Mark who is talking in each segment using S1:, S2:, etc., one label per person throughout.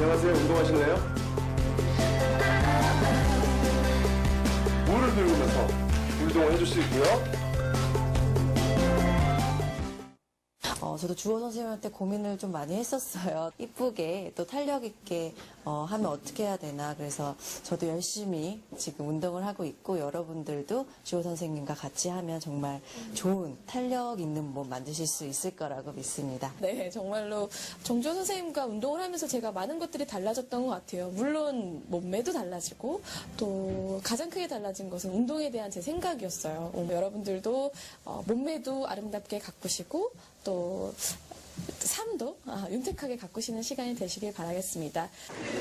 S1: 안녕하세요. 운동하실래요? 물을 들으면서 운동을 해줄 수 있고요.
S2: 저도 주호 선생님한테 고민을 좀 많이 했었어요. 이쁘게 또 탄력 있게 하면 어떻게 해야 되나. 그래서 저도 열심히 지금 운동을 하고 있고, 여러분들도 주호 선생님과 같이 하면 정말 좋은 탄력 있는 몸 만드실 수 있을 거라고 믿습니다.
S3: 네, 정말로 정주호 선생님과 운동을 하면서 제가 많은 것들이 달라졌던 것 같아요. 물론 몸매도 달라지고 또 가장 크게 달라진 것은 운동에 대한 제 생각이었어요. 여러분들도 몸매도 아름답게 가꾸시고 또 삶도 윤택하게 가꾸시는 시간이 되시길 바라겠습니다.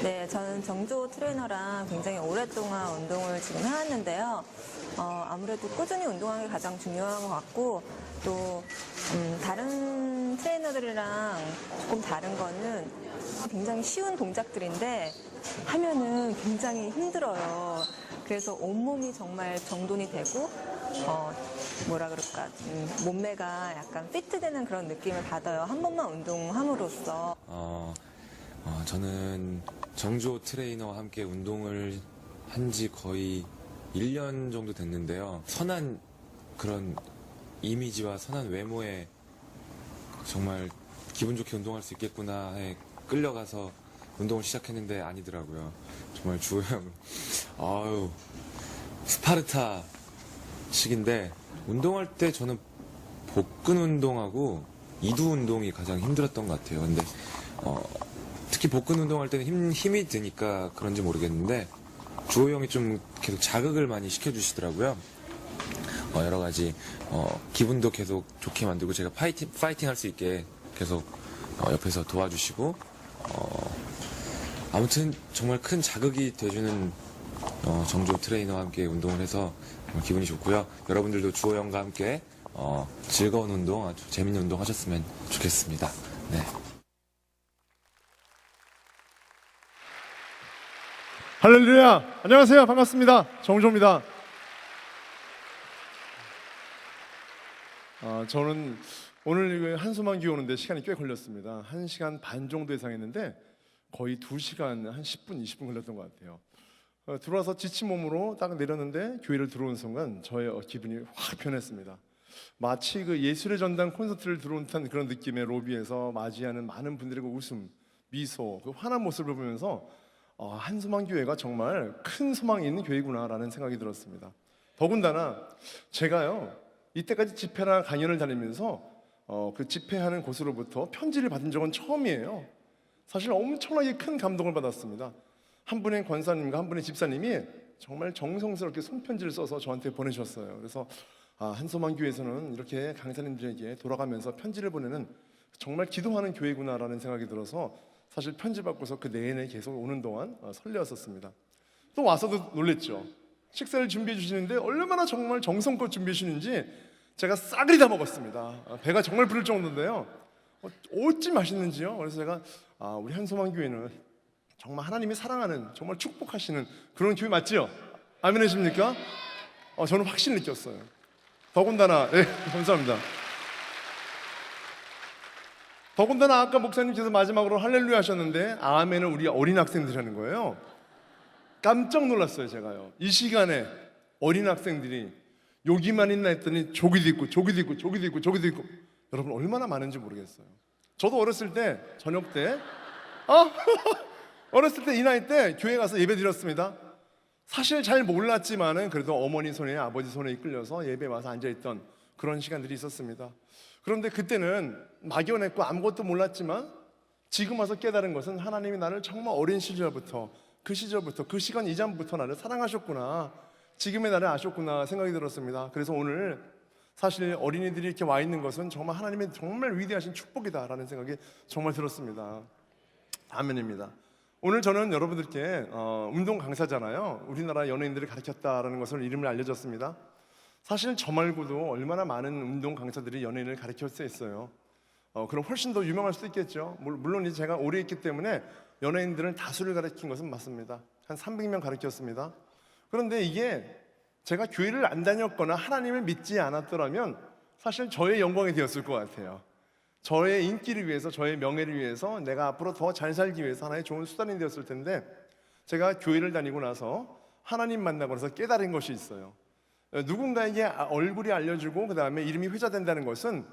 S4: 네, 저는 정주호 트레이너랑 굉장히 오랫동안 운동을 지금 해왔는데요. 아무래도 꾸준히 운동하는 게 가장 중요한 것 같고, 또 다른 트레이너들이랑 조금 다른 거는 굉장히 쉬운 동작들인데 하면은 굉장히 힘들어요. 그래서 온몸이 정말 정돈이 되고 뭐라 그럴까, 몸매가 약간 피트되는 그런 느낌을 받아요. 한 번만 운동함으로써.
S5: 저는 정주호 트레이너와 함께 운동을 한 지 거의 1년 정도 됐는데요. 선한 그런 이미지와 선한 외모에 정말 기분 좋게 운동할 수 있겠구나에 끌려가서 운동을 시작했는데 아니더라고요. 정말 주호 형, 스파르타식인데, 운동할 때 저는 복근 운동하고 이두 운동이 가장 힘들었던 것 같아요. 근데 특히 복근 운동할 때는 힘이 드니까 그런지 모르겠는데, 주호 형이 좀 계속 자극을 많이 시켜주시더라고요. 여러 가지 기분도 계속 좋게 만들고, 제가 파이팅 할 수 있게 계속 옆에서 도와주시고, 아무튼 정말 큰 자극이 돼주는 정주호 트레이너와 함께 운동을 해서 정말 기분이 좋고요. 여러분들도 주호 형과 함께 즐거운 운동, 아주 재밌는 운동 하셨으면 좋겠습니다. 네.
S1: 할렐루야! 안녕하세요. 반갑습니다. 정주호입니다. 저는 오늘 한숨만 기어 오는데 시간이 꽤 걸렸습니다. 1시간 반 정도 예상했는데 거의 2시간 한 10분, 20분 걸렸던 것 같아요. 들어와서 지친 몸으로 딱 내렸는데 교회를 들어온 순간 저의 기분이 확 변했습니다. 마치 그 예술의 전당 콘서트를 들어온 듯한 그런 느낌의 로비에서 맞이하는 많은 분들의 그 웃음, 미소, 그 환한 모습을 보면서 한소망 교회가 정말 큰 소망이 있는 교회구나라는 생각이 들었습니다. 더군다나 제가요, 이때까지 집회나 강연을 다니면서 그 집회하는 곳으로부터 편지를 받은 적은 처음이에요. 사실 엄청나게 큰 감동을 받았습니다. 한 분의 권사님과 한 분의 집사님이 정말 정성스럽게 손편지를 써서 저한테 보내주셨어요. 그래서 한소망 교회에서는 이렇게 강사님들에게 돌아가면서 편지를 보내는 정말 기도하는 교회구나라는 생각이 들어서 사실 편지 받고서 그 내내 계속 오는 동안 설레었었습니다. 또 와서도 놀랬죠. 식사를 준비해 주시는데 얼마나 정말 정성껏 준비해 주시는지 제가 싸그리 다 먹었습니다. 배가 정말 부를 정도인데요. 어찌 맛있는지요. 그래서 제가 우리 한소망 교회는 정말 하나님이 사랑하는, 정말 축복하시는 그런 교회 맞지요? 아멘 하십니까? 저는 확실히 느꼈어요. 더군다나, 네, 감사합니다. 더군다나 아까 목사님께서 마지막으로 할렐루야 하셨는데 아멘은 우리 어린 학생들이 하는 거예요. 깜짝 놀랐어요. 제가요, 이 시간에 어린 학생들이 여기만 있나 했더니 저기도 있고 저기도 있고 저기도 있고 저기도 있고, 여러분 얼마나 많은지 모르겠어요. 저도 어렸을 때 저녁 때 어렸을 때 이 나이 때 교회 가서 예배 드렸습니다. 사실 잘 몰랐지만은 그래도 어머니 손에 아버지 손에 이끌려서 예배 와서 앉아있던 그런 시간들이 있었습니다. 그런데 그때는 막연했고 아무것도 몰랐지만 지금 와서 깨달은 것은 하나님이 나를 정말 어린 시절부터 그 시간 이전부터 나를 사랑하셨구나, 지금의 나를 아셨구나 생각이 들었습니다. 그래서 오늘 사실 어린이들이 이렇게 와 있는 것은 정말 하나님의 정말 위대하신 축복이다라는 생각이 정말 들었습니다. 아멘입니다. 오늘 저는 여러분들께 운동 강사잖아요. 우리나라 연예인들을 가르쳤다라는 것을 이름을 알려줬습니다. 사실 저 말고도 얼마나 많은 운동 강사들이 연예인을 가르칠 수 있어요. 그럼 훨씬 더 유명할 수도 있겠죠. 물론 이제 제가 오래 했기 때문에 연예인들은 다수를 가르친 것은 맞습니다. 한 300명 가르쳤습니다. 그런데 이게 제가 교회를 안 다녔거나 하나님을 믿지 않았더라면 사실 저의 영광이 되었을 것 같아요. 저의 인기를 위해서, 저의 명예를 위해서, 내가 앞으로 더 잘 살기 위해서 하나의 좋은 수단이 되었을 텐데, 제가 교회를 다니고 나서 하나님 만나고 나서 깨달은 것이 있어요. 누군가에게 얼굴이 알려지고 그 다음에 이름이 회자된다는 것은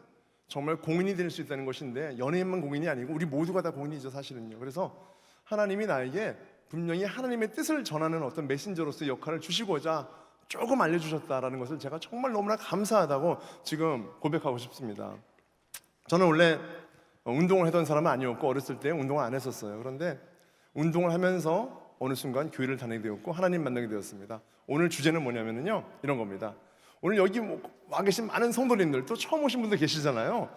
S1: 정말 공인이 될 수 있다는 것인데, 연예인만 공인이 아니고 우리 모두가 다 공인이죠, 사실은요. 그래서 하나님이 나에게 분명히 하나님의 뜻을 전하는 어떤 메신저로서의 역할을 주시고자 조금 알려주셨다라는 것을 제가 정말 너무나 감사하다고 지금 고백하고 싶습니다. 저는 원래 운동을 하던 사람은 아니었고 어렸을 때 운동을 안 했었어요. 그런데 운동을 하면서 어느 순간 교회를 다니게 되었고 하나님 만나게 되었습니다. 오늘 주제는 뭐냐면요, 이런 겁니다. 오늘 여기 와 계신 많은 성도님들, 또 처음 오신 분들 계시잖아요.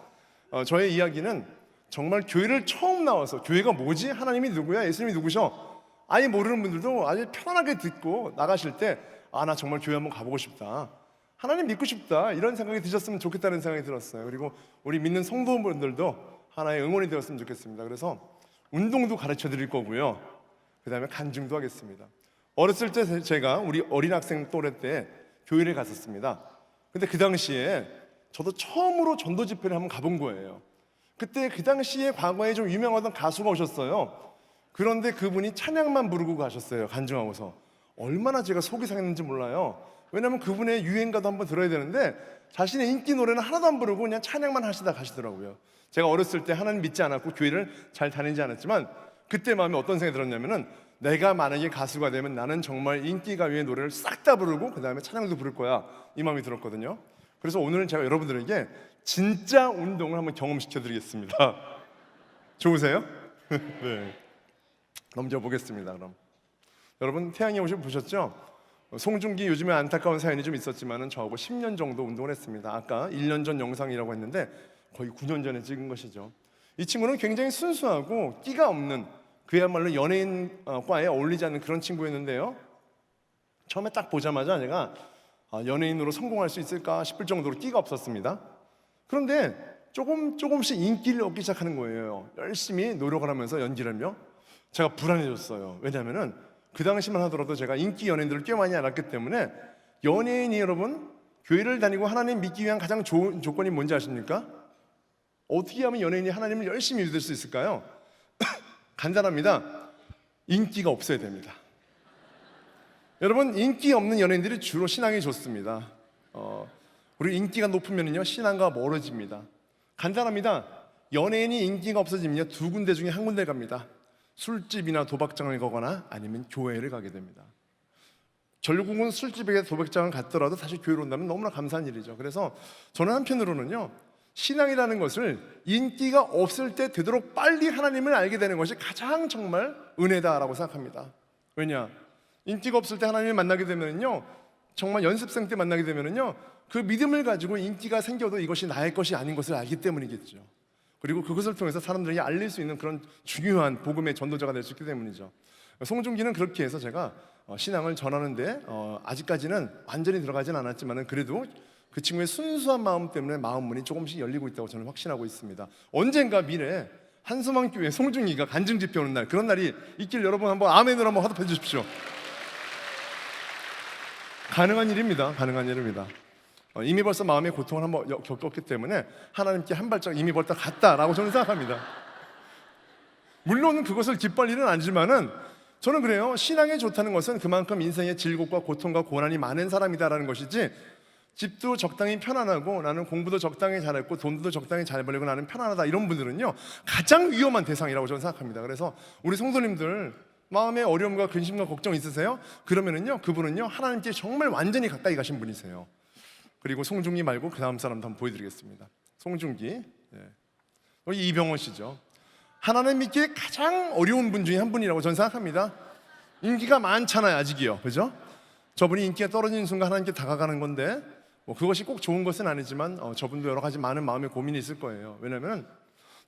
S1: 저의 이야기는 정말 교회를 처음 나와서 교회가 뭐지? 하나님이 누구야? 예수님이 누구셔? 아예 모르는 분들도 아주 편안하게 듣고 나가실 때, 아, 나 정말 교회 한번 가보고 싶다, 하나님 믿고 싶다, 이런 생각이 드셨으면 좋겠다는 생각이 들었어요. 그리고 우리 믿는 성도분들도 하나의 응원이 되었으면 좋겠습니다. 그래서 운동도 가르쳐 드릴 거고요, 그 다음에 간증도 하겠습니다. 어렸을 때 제가 우리 어린 학생 또래 때 교회를 갔었습니다. 근데 그 당시에 저도 처음으로 전도 집회를 한번 가본 거예요. 그때 그 당시에 과거에 좀 유명하던 가수가 오셨어요. 그런데 그분이 찬양만 부르고 가셨어요. 간증하고서. 얼마나 제가 속이 상했는지 몰라요. 왜냐하면 그분의 유행가도 한번 들어야 되는데 자신의 인기 노래는 하나도 안 부르고 그냥 찬양만 하시다 가시더라고요. 제가 어렸을 때 하나님 믿지 않았고 교회를 잘 다니지 않았지만 그때 마음에 어떤 생각이 들었냐면은, 내가 만약에 가수가 되면 나는 정말 인기가요의 노래를 싹 다 부르고 그 다음에 찬양도 부를 거야, 이 마음이 들었거든요. 그래서 오늘은 제가 여러분들에게 진짜 운동을 한번 경험시켜 드리겠습니다. 좋으세요? 네. 넘겨 보겠습니다. 그럼 여러분, 태양의 옷을 보셨죠? 송중기 요즘에 안타까운 사연이 좀 있었지만은 저하고 10년 정도 운동을 했습니다. 아까 1년 전 영상이라고 했는데 거의 9년 전에 찍은 것이죠. 이 친구는 굉장히 순수하고 끼가 없는, 그야말로 연예인과에 어울리지 않는 그런 친구였는데요. 처음에 딱 보자마자 제가 연예인으로 성공할 수 있을까 싶을 정도로 끼가 없었습니다. 그런데 조금씩 인기를 얻기 시작하는 거예요. 열심히 노력을 하면서 연기를 하며 제가 불안해졌어요. 왜냐하면은 그 당시만 하더라도 제가 인기 연예인들을 꽤 많이 알았기 때문에, 연예인이 여러분 교회를 다니고 하나님 믿기 위한 가장 좋은 조건이 뭔지 아십니까? 어떻게 하면 연예인이 하나님을 열심히 믿을 수 있을까요? 간단합니다. 인기가 없어야 됩니다. 여러분, 인기 없는 연예인들이 주로 신앙이 좋습니다. 우리 인기가 높으면요 신앙과 멀어집니다. 간단합니다. 연예인이 인기가 없어지면요 두 군데 중에 한 군데 갑니다. 술집이나 도박장을 가거나 아니면 교회를 가게 됩니다. 결국은 술집에 도박장을 갔더라도 다시 교회로 온다면 너무나 감사한 일이죠. 그래서 저는 한편으로는요, 신앙이라는 것을 인기가 없을 때 되도록 빨리 하나님을 알게 되는 것이 가장 정말 은혜다라고 생각합니다. 왜냐? 인기가 없을 때 하나님을 만나게 되면요, 정말 연습생 때 만나게 되면요, 그 믿음을 가지고 인기가 생겨도 이것이 나의 것이 아닌 것을 알기 때문이겠죠. 그리고 그것을 통해서 사람들에게 알릴 수 있는 그런 중요한 복음의 전도자가 될 수 있기 때문이죠. 송중기는 그렇게 해서 제가 신앙을 전하는데 아직까지는 완전히 들어가진 않았지만 그래도 그 친구의 순수한 마음 때문에 마음 문이 조금씩 열리고 있다고 저는 확신하고 있습니다. 언젠가 미래에 한수만 교회 송중기가 간증 집회 오는 날, 그런 날이 있길 여러분 한번 아멘으로 한번 화답해 주십시오. 가능한 일입니다. 가능한 일입니다. 이미 벌써 마음의 고통을 한번 겪었기 때문에 하나님께 한 발짝 이미 벌써 갔다라고 저는 생각합니다. 물론 그것을 기뻐할 일은 아니지만은 저는 그래요. 신앙에 좋다는 것은 그만큼 인생의 질곡과 고통과 고난이 많은 사람이다라는 것이지, 집도 적당히 편안하고 나는 공부도 적당히 잘했고 돈도 적당히 잘 벌리고 나는 편안하다, 이런 분들은요 가장 위험한 대상이라고 저는 생각합니다. 그래서 우리 성도님들 마음에 어려움과 근심과 걱정 있으세요? 그러면은요 그분은요 하나님께 정말 완전히 가까이 가신 분이세요. 그리고 송중기 말고 그 다음 사람도 한번 보여드리겠습니다. 송중기, 여기 이병헌 씨죠. 하나님 믿기에 가장 어려운 분 중에 한 분이라고 저는 생각합니다. 인기가 많잖아요, 아직이요, 그죠? 저분이 인기가 떨어지는 순간 하나님께 다가가는 건데 그것이 꼭 좋은 것은 아니지만 저분도 여러 가지 많은 마음의 고민이 있을 거예요. 왜냐하면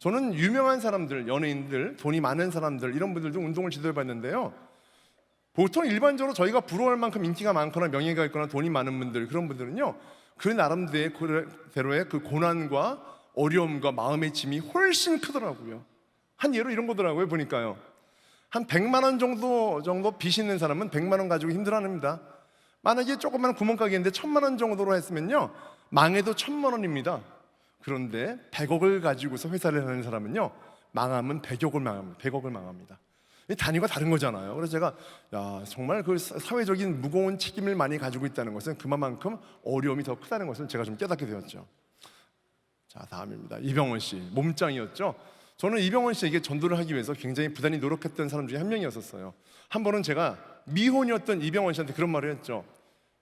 S1: 저는 유명한 사람들, 연예인들, 돈이 많은 사람들, 이런 분들도 운동을 지도해봤는데요, 보통 일반적으로 저희가 부러워할 만큼 인기가 많거나 명예가 있거나 돈이 많은 분들, 그런 분들은요 그 나름대로의 그 고난과 어려움과 마음의 짐이 훨씬 크더라고요. 한 예로 이런 거더라고요. 보니까요, 한 100만 원 정도 빚이 있는 사람은 100만 원 가지고 힘들어합니다. 만약에 조그만 구멍가게인데 1000만 원 정도로 했으면요 망해도 1000만 원입니다. 그런데 100억을 가지고서 회사를 하는 사람은요, 망하면 100억을 망합니다. 100억을 망합니다. 이 단위가 다른 거잖아요. 그래서 제가 정말 그 사회적인 무거운 책임을 많이 가지고 있다는 것은 그만큼 어려움이 더 크다는 것을 제가 좀 깨닫게 되었죠. 자, 다음입니다. 이병헌 씨, 몸짱이었죠. 저는 이병헌 씨에게 전도를 하기 위해서 굉장히 부단히 노력했던 사람 중에 한 명이었었어요. 한 번은 제가 미혼이었던 이병헌 씨한테 그런 말을 했죠.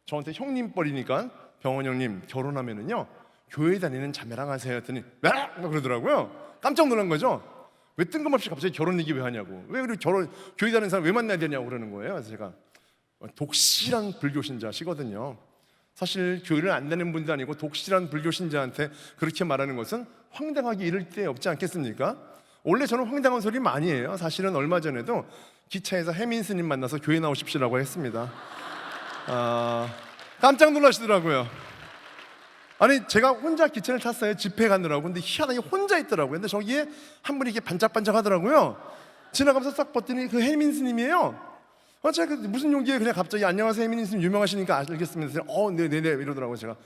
S1: 저한테 형님 뻘이니까 병헌 형님 결혼하면은요 교회 다니는 자매랑 하세요 했더니 왜? 막 그러더라고요. 깜짝 놀란 거죠. 왜 뜬금없이 갑자기 결혼 얘기 왜 하냐고, 왜 그리고 교회 다니는 사람 왜 만나야 되냐고 그러는 거예요. 그래서 제가 독실한 불교 신자시거든요. 사실 교회를 안 다니는 분도 아니고 독실한 불교 신자한테 그렇게 말하는 것은 황당하기 이를 데 없지 않겠습니까? 원래 저는 황당한 소리 많이 해요. 사실은 얼마 전에도 기차에서 혜민 스님 만나서 교회 나오십시오라고 했습니다. 깜짝 놀라시더라고요. 아니 제가 혼자 기차를 탔어요. 집회 가느라고. 근데 희한하게 혼자 있더라고요. 근데 저기에 한 분이 이렇게 반짝반짝 하더라고요. 지나가면서 딱 봤더니 그 혜민 스님이에요. 제가 무슨 용기에 그냥 갑자기 안녕하세요 혜민 스님 유명하시니까 알겠습니다. 네네네 이러더라고요. 제가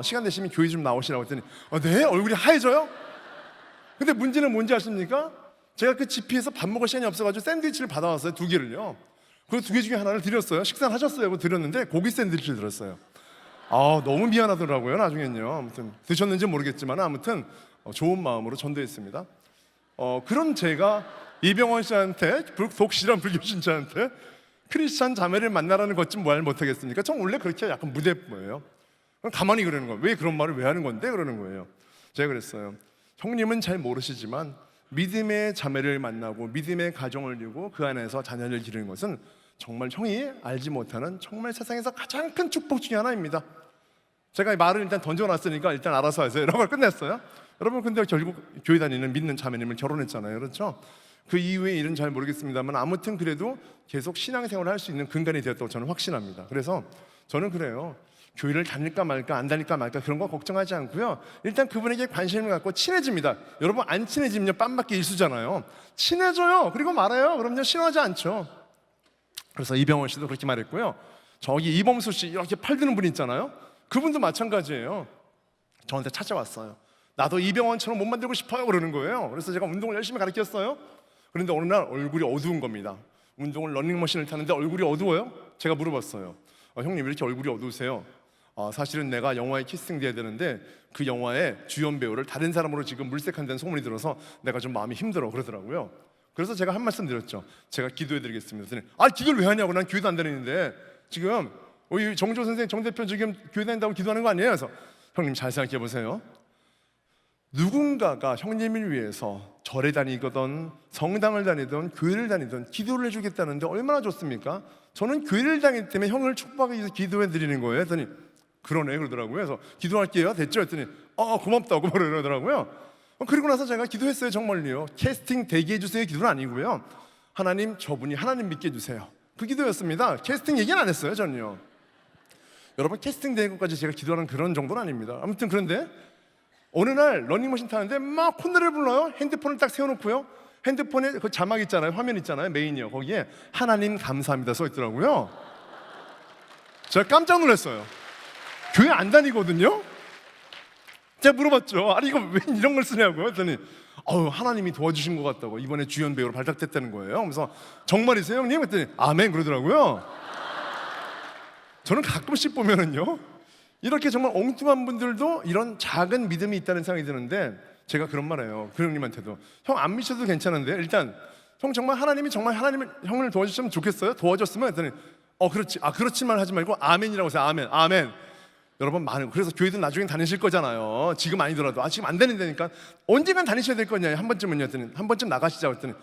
S1: 시간 되시면 교회 좀 나오시라고 했더니 네? 얼굴이 하얘져요? 근데 문제는 뭔지 아십니까? 제가 그 집회에서 밥 먹을 시간이 없어가지고 샌드위치를 받아왔어요. 2개를요. 그 2개 중에 하나를 드렸어요. 식사를 하셨어요? 하고 드렸는데 고기 샌드위치를 드렸어요. 너무 미안하더라고요. 나중엔요. 아무튼 드셨는지 모르겠지만 아무튼 좋은 마음으로 전도했습니다. 그런 제가 이병헌 씨한테 독실한 불교 신자한테 크리스찬 자매를 만나라는 것 좀 말 못하겠습니까? 전 원래 그렇게 약간 무대뽀예요. 가만히 그러는 거예요. 왜 그런 말을 왜 하는 건데? 그러는 거예요. 제가 그랬어요. 형님은 잘 모르시지만 믿음의 자매를 만나고 믿음의 가정을 이루고 그 안에서 자녀를 기르는 것은 정말 형이 알지 못하는 정말 세상에서 가장 큰 축복 중에 하나입니다. 제가 이 말을 일단 던져놨으니까 일단 알아서 하세요. 이런 걸 끝냈어요. 여러분 근데 결국 교회 다니는 믿는 자매님을 결혼했잖아요. 그렇죠? 그 이후의 일은 잘 모르겠습니다만 아무튼 그래도 계속 신앙생활을 할 수 있는 근간이 되었다고 저는 확신합니다. 그래서 저는 그래요. 교회를 다닐까 말까 안 다닐까 말까 그런 거 걱정하지 않고요. 일단 그분에게 관심을 갖고 친해집니다. 여러분 안 친해지면 빰맞기 일수잖아요. 친해져요. 그리고 말아요. 그럼요 싫어하지 않죠. 그래서 이병헌 씨도 그렇게 말했고요. 저기 이범수 씨 이렇게 팔드는 분 있잖아요. 그분도 마찬가지예요. 저한테 찾아왔어요. 나도 이병헌처럼 못 만들고 싶어요 그러는 거예요. 그래서 제가 운동을 열심히 가르쳤어요. 그런데 어느 날 얼굴이 어두운 겁니다. 운동을 러닝머신을 타는데 얼굴이 어두워요. 제가 물어봤어요. 형님 왜 이렇게 얼굴이 어두우세요? 사실은 내가 영화에 캐스팅돼야 되는데 그 영화의 주연 배우를 다른 사람으로 지금 물색한다는 소문이 들어서 내가 좀 마음이 힘들어 그러더라고요. 그래서 제가 한 말씀 드렸죠. 제가 기도해드리겠습니다. 기도를 왜 하냐고. 난 교회도 안 다니는데 지금 우리 정조 선생, 정 대표 지금 교회 다닌다고 기도하는 거 아니에요? 그래서 형님 잘 생각해 보세요. 누군가가 형님을 위해서 절에 다니거든 성당을 다니든 교회를 다니든 기도를 해주겠다는데 얼마나 좋습니까? 저는 교회를 다니기 때문에 형을 축복하기 위해서 기도해 드리는 거예요. 했더니 그러네 그러더라고요. 그래서 기도할게요 됐죠? 했더니 고맙다고 그러더라고요. 그리고 나서 제가 기도했어요. 정말요. 캐스팅 되게 해주세요 기도는 아니고요. 하나님 저분이 하나님 믿게 해주세요. 그 기도였습니다. 캐스팅 얘기는 안 했어요 저는요. 여러분 캐스팅 되는 것까지 제가 기도하는 그런 정도는 아닙니다. 아무튼 그런데 어느 날 러닝머신 타는데 막 콧노래를 불러요. 핸드폰을 딱 세워놓고요. 핸드폰에 그 자막 있잖아요. 화면 있잖아요. 메인이요. 거기에 하나님 감사합니다 써 있더라고요. 제가 깜짝 놀랐어요. 교회 안 다니거든요. 제가 물어봤죠. 아니 이거 왜 이런 걸 쓰냐고 했더니 하나님이 도와주신 것 같다고 이번에 주연 배우로 발탁됐다는 거예요. 그래서 정말이세요 형님? 했더니 아멘 그러더라고요. 저는 가끔씩 보면은요 이렇게 정말 엉뚱한 분들도 이런 작은 믿음이 있다는 생각이 드는데 제가 그런 말해요. 그 형님한테도 형 안 믿으셔도 괜찮은데 일단 형 정말 하나님이 정말 형을 도와주시면 좋겠어요? 도와줬으면 했더니 그렇지 그렇지만 하지 말고 아멘이라고 하세요. 아멘. 여러분 그래서 교회도 나중에 다니실 거잖아요. 지금 아니더라도 지금 안 다닌다니까 언젠간 다니셔야 될 거냐 한 번쯤은요. 했더니 한 번쯤 나가시자고 했더니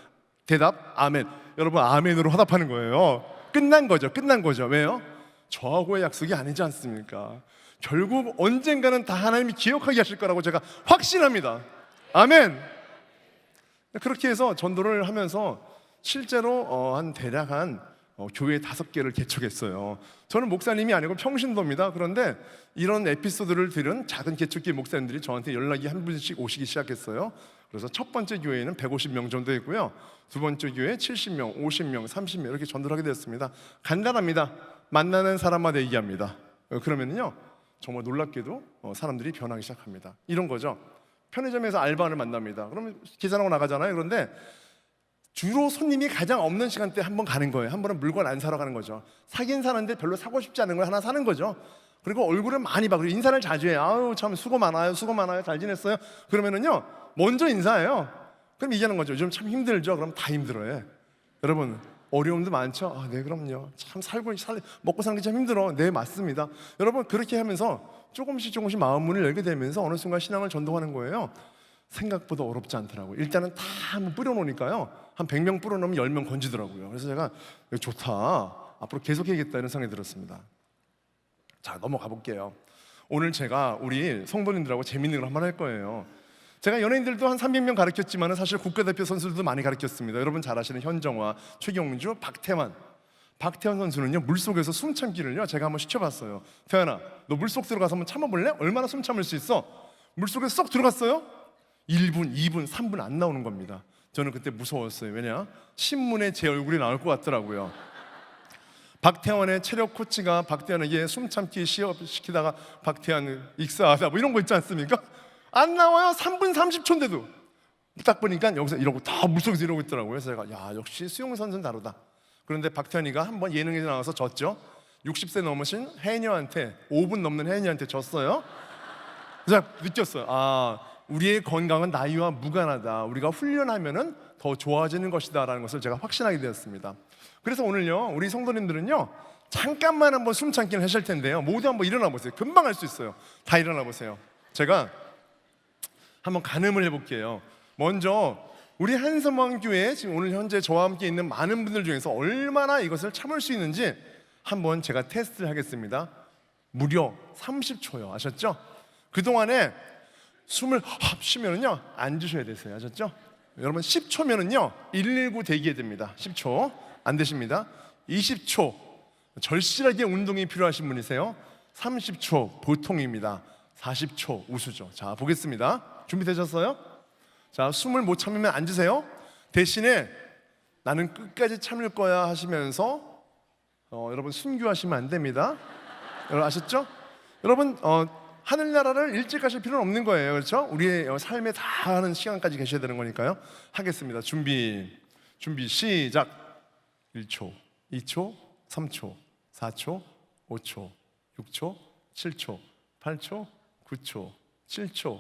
S1: 대답 아멘. 여러분 아멘으로 화답하는 거예요. 끝난 거죠. 왜요? 저하고의 약속이 아니지 않습니까? 결국 언젠가는 다 하나님이 기억하게 하실 거라고 제가 확신합니다. 아멘. 그렇게 해서 전도를 하면서 실제로 대략 교회 5개를 개척했어요. 저는 목사님이 아니고 평신도입니다. 그런데 이런 에피소드를 들은 작은 개척교회 목사님들이 저한테 연락이 한 분씩 오시기 시작했어요. 그래서 첫 번째 교회에는 150명 정도 했고요. 두 번째 교회 70명, 50명, 30명 이렇게 전도를 하게 되었습니다. 간단합니다. 만나는 사람마다 얘기합니다. 그러면요 정말 놀랍게도 사람들이 변하기 시작합니다. 이런 거죠. 편의점에서 알바를 만납니다. 그러면 계산하고 나가잖아요. 그런데 주로 손님이 가장 없는 시간대에 한 번 가는 거예요. 한 번은 물건 안 사러 가는 거죠. 사긴 사는데 별로 사고 싶지 않은 걸 하나 사는 거죠. 그리고 얼굴을 많이 봐. 그리고 인사를 자주 해요. 아유 참 수고 많아요. 수고 많아요. 잘 지냈어요? 그러면은요 먼저 인사해요. 그럼 이게 하는 거죠. 요즘 참 힘들죠? 그럼 다 힘들어요. 여러분 어려움도 많죠? 아, 네 그럼요. 참 먹고 사는 게 참 힘들어. 네 맞습니다. 여러분 그렇게 하면서 조금씩 마음 문을 열게 되면서 어느 순간 신앙을 전도하는 거예요. 생각보다 어렵지 않더라고요. 일단은 다 한번 뿌려놓으니까요. 한 100명 뿌려놓으면 10명 건지더라고요. 그래서 제가 이거 좋다. 앞으로 계속 해야겠다 이런 생각이 들었습니다. 자 넘어가 볼게요. 오늘 제가 우리 성도님들하고 재밌는 걸 한번 할 거예요. 제가 연예인들도 한 300명 가르쳤지만 사실 국가대표 선수들도 많이 가르쳤습니다. 여러분 잘 아시는 현정화, 최경주, 박태환 선수는요 물속에서 숨 참기를요 제가 한번 시켜봤어요. 태환아 너 물속 들어가서 한번 참아볼래? 얼마나 숨 참을 수 있어? 물속에 쏙 들어갔어요? 1분, 2분, 3분 안 나오는 겁니다. 저는 그때 무서웠어요. 왜냐? 신문에 제 얼굴이 나올 것 같더라고요. 박태환의 체력 코치가 박태환에게 숨참기 시합 시키다가 박태환 익사하다 뭐 이런 거 있지 않습니까? 안 나와요. 3분 30초인데도 딱 보니까 여기서 이러고 다 물속에서 이러고 있더라고요. 그래서 제가 야 역시 수영 선수는 다르다. 그런데 박태환이가 한번 예능에 나와서 졌죠. 60세 넘으신 해녀한테 5분 넘는 해녀한테 졌어요. 그래서 제가 느꼈어요. 아 우리의 건강은 나이와 무관하다. 우리가 훈련하면은 더 좋아지는 것이다라는 것을 제가 확신하게 되었습니다. 그래서 오늘요 우리 성도님들은요 잠깐만 한번 숨참기를 하실 텐데요. 모두 한번 일어나 보세요. 금방 할 수 있어요. 다 일어나 보세요. 제가 한번 가늠을 해볼게요. 먼저 우리 한섬왕교회 지금 오늘 현재 저와 함께 있는 많은 분들 중에서 얼마나 이것을 참을 수 있는지 한번 제가 테스트를 하겠습니다. 무려 30초요. 아셨죠? 그동안에 숨을 쉬면은요 앉으셔야 되세요. 아셨죠? 여러분 10초면은요 119 대기해야 됩니다. 10초 안 되십니다. 20초 절실하게 운동이 필요하신 분이세요. 30초 보통입니다. 40초 우수죠. 자 보겠습니다. 준비되셨어요? 자 숨을 못 참으면 앉으세요. 대신에 나는 끝까지 참을 거야 하시면서 여러분 순교하시면 안 됩니다. 여러분 아셨죠? 여러분 하늘나라를 일찍 가실 필요는 없는 거예요. 그렇죠? 우리의 삶에 다 하는 시간까지 계셔야 되는 거니까요. 하겠습니다. 준비 시작. 1초, 2초, 3초, 4초, 5초, 6초, 7초, 8초, 9초, 7초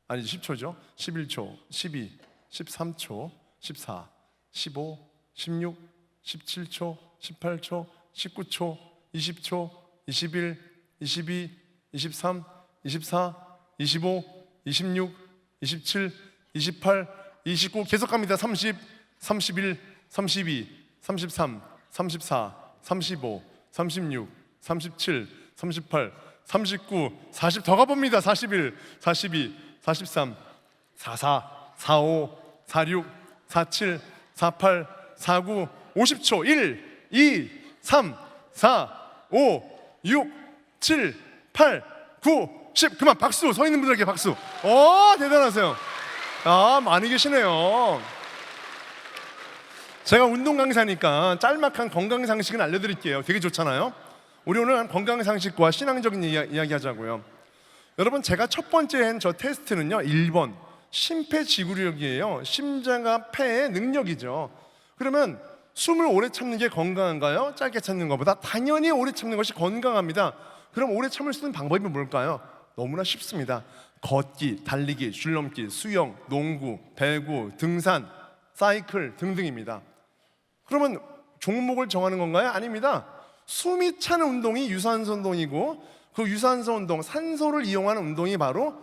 S1: 아니 10초죠. 11초, 12, 13초, 14, 15, 16, 17초, 18초, 19초, 20초, 21, 22, 23, 24, 25, 26, 27, 28, 29 계속 갑니다. 30, 31, 32, 33, 34, 35, 36, 37, 38, 39, 40 더 가봅니다. 41, 42, 43, 44, 45, 46, 47, 48, 49, 50초 1, 2, 3, 4, 5, 6, 7, 8, 9, 10 그만 박수. 서 있는 분들에게 박수. 대단하세요. 아 많이 계시네요. 제가 운동 강사니까 짤막한 건강 상식은 알려드릴게요. 되게 좋잖아요. 우리 오늘 건강 상식과 신앙적인 이야기 하자고요. 여러분 제가 첫 번째 한 저 테스트는요 1번 심폐지구력이에요. 심장과 폐의 능력이죠. 그러면 숨을 오래 참는 게 건강한가요? 짧게 참는 것보다 당연히 오래 참는 것이 건강합니다. 그럼 오래 참을 수 있는 방법이 뭘까요? 너무나 쉽습니다. 걷기, 달리기, 줄넘기, 수영, 농구, 배구, 등산, 사이클 등등입니다. 그러면 종목을 정하는 건가요? 아닙니다. 숨이 차는 운동이 유산소 운동이고 그 유산소 운동, 산소를 이용하는 운동이 바로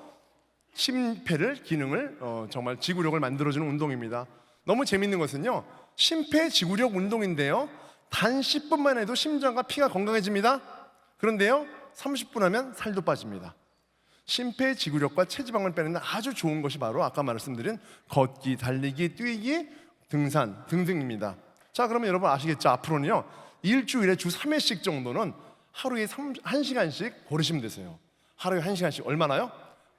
S1: 심폐를 기능을 정말 지구력을 만들어주는 운동입니다. 너무 재밌는 것은요 심폐지구력 운동인데요 단 10분만 해도 심장과 피가 건강해집니다. 그런데요 30분 하면 살도 빠집니다. 심폐지구력과 체지방을 빼는 데 아주 좋은 것이 바로 아까 말씀드린 걷기, 달리기, 뛰기, 등산 등등입니다. 자 그러면 여러분 아시겠죠? 앞으로는요 일주일에 주 3회씩 정도는 하루에 1시간씩 걸으시면 되세요. 하루에 1시간씩 얼마나요?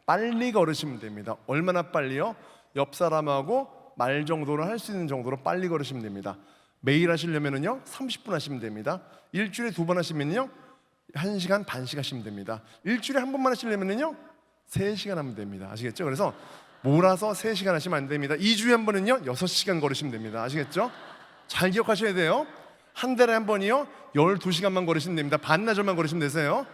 S1: 빨리 걸으시면 됩니다. 얼마나 빨리요? 옆 사람하고 말 정도를 할 수 있는 정도로 빨리 걸으시면 됩니다. 매일 하시려면요 30분 하시면 됩니다. 일주일에 2번 하시면요 1시간 반씩 하시면 됩니다. 일주일에 한 번만 하시려면요 3시간 하면 됩니다. 아시겠죠? 그래서 몰아서 3시간 하시면 안 됩니다. 2주에 한 번은요 6시간 걸으시면 됩니다. 아시겠죠? 잘 기억하셔야 돼요. 한 달에 한 번이요 12시간만 걸으시면 됩니다. 반나절만 걸으시면 되세요.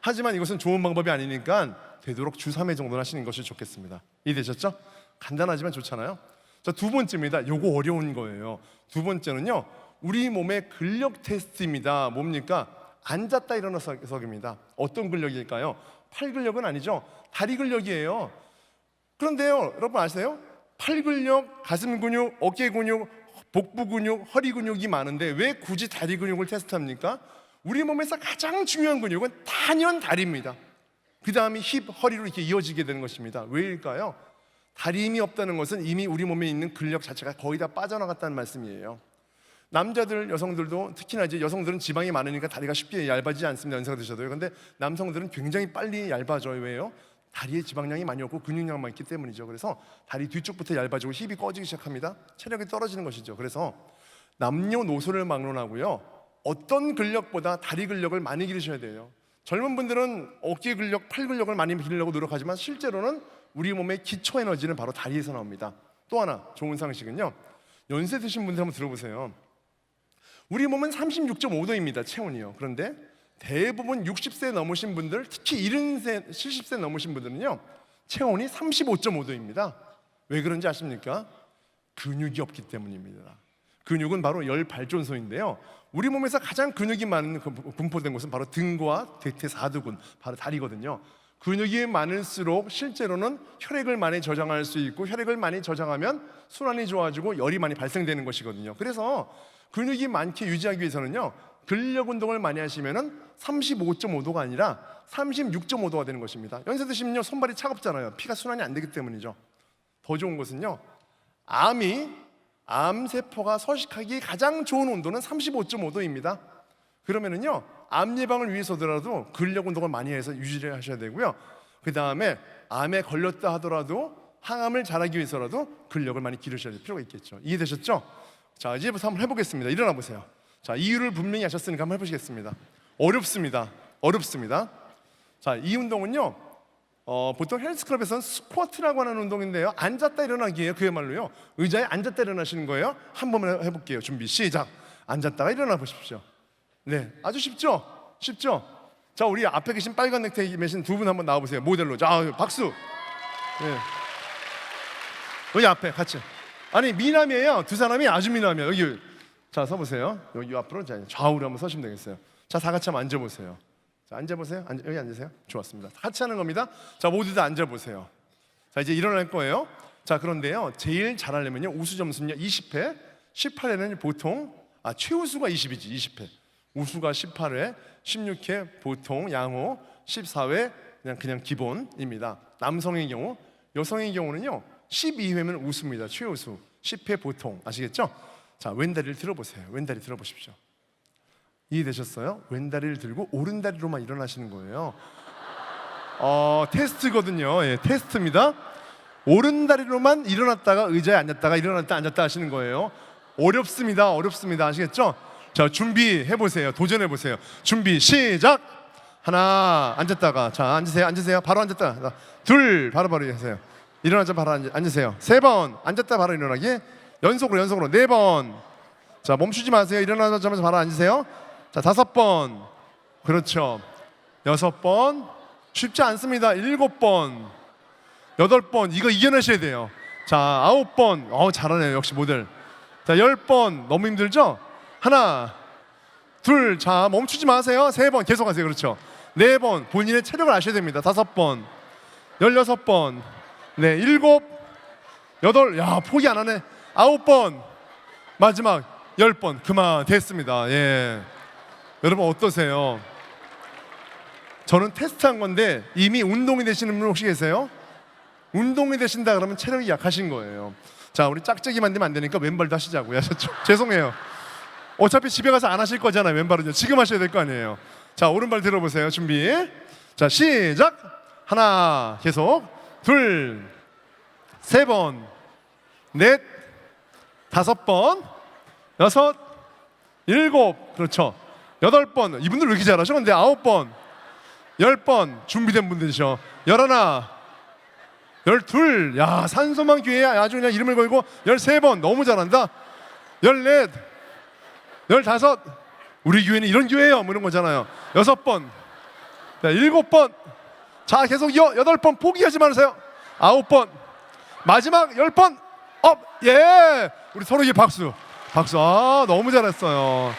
S1: 하지만 이것은 좋은 방법이 아니니까 되도록 주 3회 정도는 하시는 것이 좋겠습니다. 이해되셨죠? 간단하지만 좋잖아요. 자, 두 번째입니다. 요거 어려운 거예요. 두 번째는요 우리 몸의 근력 테스트입니다. 뭡니까? 앉았다 일어나서입니다. 어떤 근력일까요? 팔 근력은 아니죠. 다리 근력이에요. 그런데요 여러분 아세요? 팔 근력, 가슴 근육, 어깨 근육, 복부 근육, 허리 근육이 많은데 왜 굳이 다리 근육을 테스트합니까? 우리 몸에서 가장 중요한 근육은 단연 다리입니다. 그 다음이 힙, 허리로 이렇게 이어지게 되는 것입니다. 왜일까요? 다리 힘이 없다는 것은 이미 우리 몸에 있는 근력 자체가 거의 다 빠져나갔다는 말씀이에요. 남자들, 여성들도 특히나 이제 여성들은 지방이 많으니까 다리가 쉽게 얇아지지 않습니다. 연세가 드셔도요. 근데 남성들은 굉장히 빨리 얇아져요. 왜요? 다리에 지방량이 많이 없고 근육량만 있기 때문이죠. 그래서 다리 뒤쪽부터 얇아지고 힙이 꺼지기 시작합니다. 체력이 떨어지는 것이죠. 그래서 남녀노소를 막론하고요 어떤 근력보다 다리 근력을 많이 기르셔야 돼요. 젊은 분들은 어깨 근력, 팔 근력을 많이 기르려고 노력하지만 실제로는 우리 몸의 기초 에너지는 바로 다리에서 나옵니다. 또 하나 좋은 상식은요 연세 드신 분들 한번 들어보세요. 우리 몸은 36.5도입니다. 체온이요. 그런데 대부분 60세 넘으신 분들, 특히 70세, 70세 넘으신 분들은요 체온이 35.5도입니다. 왜 그런지 아십니까? 근육이 없기 때문입니다. 근육은 바로 열 발전소인데요 우리 몸에서 가장 근육이 많은 분포된 곳은 바로 등과 대퇴사두근, 바로 다리거든요. 근육이 많을수록 실제로는 혈액을 많이 저장할 수 있고 혈액을 많이 저장하면 순환이 좋아지고 열이 많이 발생되는 것이거든요. 그래서 근육이 많게 유지하기 위해서는요 근력 운동을 많이 하시면은 35.5도가 아니라 36.5도가 되는 것입니다. 연세 드시면요 손발이 차갑잖아요. 피가 순환이 안 되기 때문이죠. 더 좋은 것은요 암세포가 서식하기 가장 좋은 온도는 35.5도입니다. 그러면은요 암 예방을 위해서더라도 근력 운동을 많이 해서 유지를 하셔야 되고요. 그 다음에 암에 걸렸다 하더라도 항암을 잘하기 위해서라도 근력을 많이 기르셔야 될 필요가 있겠죠. 이해되셨죠? 자, 이제부터 한번 해보겠습니다. 일어나 보세요. 자, 이유를 분명히 하셨으니까 한번 해보시겠습니다. 어렵습니다. 자, 이 운동은요 보통 헬스클럽에서는 스쿼트라고 하는 운동인데요 앉았다 일어나기예요. 그야말로요 의자에 앉았다 일어나시는 거예요. 한 번만 해볼게요. 준비 시작. 앉았다가 일어나 보십시오. 네, 아주 쉽죠? 자, 우리 앞에 계신 빨간 넥타이 매신 두 분 한번 나와보세요. 모델로. 자, 박수. 네. 여기 앞에 같이. 아니 미남이에요. 두 사람이 아주 미남이에요. 여기 자 서보세요. 여기 앞으로 좌우로 한번 서시면 되겠어요. 자, 다 같이 한번 앉아보세요. 자, 앉아보세요. 여기 앉으세요. 좋았습니다. 같이 하는 겁니다. 자, 모두 다 앉아보세요. 자, 이제 일어날 거예요. 자, 그런데요 제일 잘하려면요 우수 점수는요 20회, 18회는 보통 최우수가 20이지 20회, 우수가 18회, 16회 보통 양호, 14회 그냥 기본입니다. 남성의 경우, 여성의 경우는요 12회면 우수입니다. 최우수, 10회 보통. 아시겠죠? 자, 왼다리를 들어보세요. 왼다리 들어보십시오. 이해되셨어요? 왼다리를 들고 오른다리로만 일어나시는 거예요. 테스트거든요. 예, 테스트입니다. 오른다리로만 일어났다가 의자에 앉았다가 일어났다 앉았다 하시는 거예요. 어렵습니다. 아시겠죠? 자, 준비해보세요. 도전해보세요. 준비 시작. 하나, 앉았다가. 자, 앉으세요. 바로 앉았다. 둘, 바로 하세요. 일어나자 바로 앉으세요. 3번, 앉았다 바로 일어나기. 연속으로 4번. 자, 멈추지 마세요. 일어나자마자 바로 앉으세요. 자, 5번. 그렇죠. 6번. 쉽지 않습니다. 7번. 8번. 이거 이겨내셔야 돼요. 자, 9번. 잘하네요. 역시 모델. 자, 10번. 너무 힘들죠? 하나, 둘. 자, 멈추지 마세요. 3번. 계속 하세요. 그렇죠. 4번. 본인의 체력을 아셔야 됩니다. 5번. 16번. 네, 7, 8. 야, 포기 안 하네. 9번. 마지막 10번. 그만 됐습니다. 예. 여러분 어떠세요? 저는 테스트한 건데 이미 운동이 되시는 분 혹시 계세요? 운동이 되신다 그러면 체력이 약하신 거예요. 자, 우리 짝짝이 만들면 안 되니까 왼발도 하시자고요. 죄송해요. 어차피 집에 가서 안 하실 거잖아요. 왼발은요. 지금 하셔야 될 거 아니에요. 자, 오른발 들어보세요. 준비. 자, 시작. 하나, 계속. 둘, 3번, 넷, 5번, 6, 7, 그렇죠. 8번. 이분들 왜 이렇게 잘하셔? 근데 9번, 10번 준비된 분들이죠. 11, 12. 야, 산소만 교회 아주 그냥 이름을 걸고 13번. 너무 잘한다. 14. 15. 우리 교회는 이런 교회예요. 뭐 이런 거잖아요. 6번. 자, 7번. 자, 계속 이어 8번. 포기하지 마세요. 9번. 마지막 10번. 업. 예. 우리 서로에게 박수. 박수. 아, 너무 잘했어요.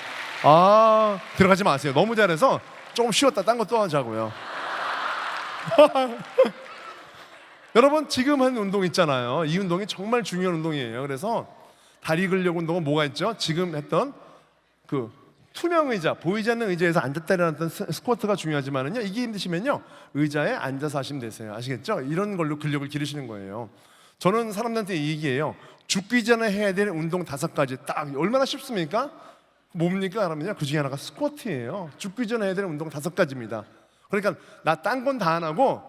S1: 아, 들어가지 마세요. 너무 잘해서 조금 쉬었다 딴 거 또 하자고요. 여러분, 지금 한 운동 있잖아요. 이 운동이 정말 중요한 운동이에요. 그래서 다리 근력 운동은 뭐가 있죠? 지금 했던 그 투명 의자, 보이지 않는 의자에서 앉았다 일어났던 스쿼트가 중요하지만은요, 이게 힘드시면요, 의자에 앉아서 하시면 되세요. 아시겠죠? 이런 걸로 근력을 기르시는 거예요. 저는 사람들한테 얘기해요. 죽기 전에 해야 될 운동 5가지 딱 얼마나 쉽습니까? 뭡니까? 그러면요, 그 중에 하나가 스쿼트예요. 죽기 전에 해야 될 운동 5가지입니다. 그러니까 나 딴 건 다 안 하고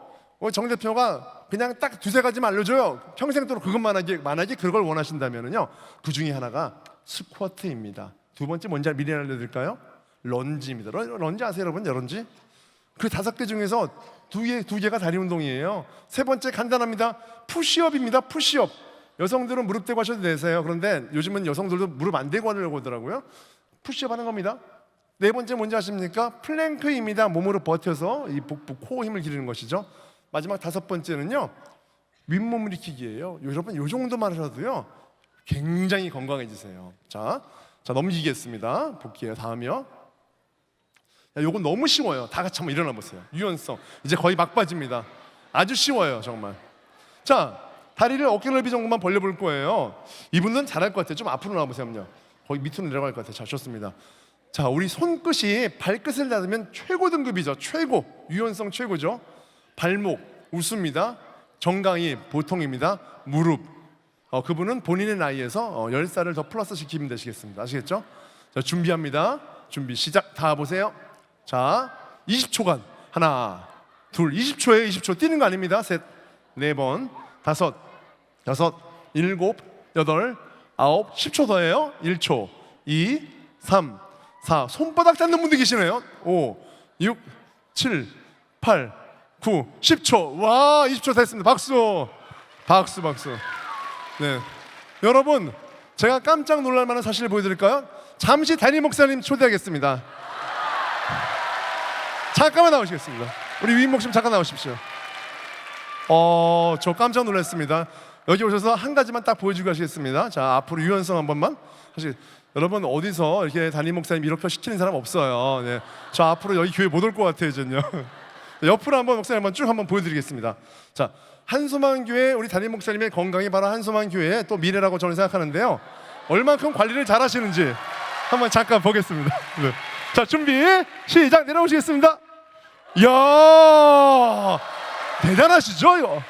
S1: 정 대표가 그냥 딱 2-3가지만 알려줘요. 평생도록 그것만 하기, 만약에 그걸 원하신다면요, 그 중에 하나가 스쿼트입니다. 두 번째 뭔지 미리 알려드릴까요? 런지입니다. 런지 아세요, 여러분? 런지? 그 5개 중에서 두 개가 다리 운동이에요. 세 번째 간단합니다. 푸시업입니다. 푸시업. 여성들은 무릎 대고 하셔도 되세요. 그런데 요즘은 여성들도 무릎 안 대고 하려고 하더라고요. 푸시업 하는 겁니다. 네 번째 뭔지 아십니까? 플랭크입니다. 몸으로 버텨서 이 복부, 코 힘을 기르는 것이죠. 마지막 5번째는요, 윗몸 일으키기예요. 여러분, 요 정도만 하셔도요, 굉장히 건강해지세요. 자, 넘기겠습니다. 볼게요. 다음이요. 야, 요건 너무 쉬워요. 다 같이 한번 일어나 보세요. 유연성. 이제 거의 막바지입니다. 아주 쉬워요, 정말. 자, 다리를 어깨 넓이 정도만 벌려볼 거예요. 이분은 잘할 것 같아요. 좀 앞으로 나와보세요. 거의 밑으로 내려갈 것 같아요. 자, 좋습니다. 자, 우리 손끝이 발끝을 닿으면 최고 등급이죠. 최고. 유연성 최고죠. 발목 우수입니다. 정강이 보통입니다. 무릎. 그분은 본인의 나이에서 10살을 더 플러스 시키면 되시겠습니다. 아시겠죠? 자, 준비합니다. 준비 시작. 다 보세요. 자, 20초간 하나, 둘, 20초에 20초 뛰는 거 아닙니다. 셋, 4번, 5, 6, 7, 8, 9, 10초 더해요. 1초, 2, 3, 4. 손바닥 닿는 분들 계시네요. 5, 6, 7, 8, 9, 10초. 와, 20초 됐습니다. 박수. 박수, 박수. 네, 여러분, 제가 깜짝 놀랄 만한 사실을 보여드릴까요? 잠시 담임 목사님 초대하겠습니다. 잠깐만 나오시겠습니다. 우리 위임 목사님 잠깐 나오십시오. 저 깜짝 놀랐습니다. 여기 오셔서 한 가지만 딱 보여주고 가시겠습니다. 자, 앞으로 유연성 한 번만. 사실 여러분, 어디서 이렇게 담임 목사님 이렇게 시키는 사람 없어요. 네, 저 앞으로 여기 교회 못 올 것 같아요, 전요. 옆으로 한번 목사님 한번 쭉 한번 보여드리겠습니다. 자, 한소만 교회 우리 담임 목사님의 건강이 바로 한소만 교회의 또 미래라고 저는 생각하는데요. 얼만큼 관리를 잘하시는지 한번 잠깐 보겠습니다. 네. 자, 준비 시작. 내려오시겠습니다. 이야, 대단하시죠? 이거.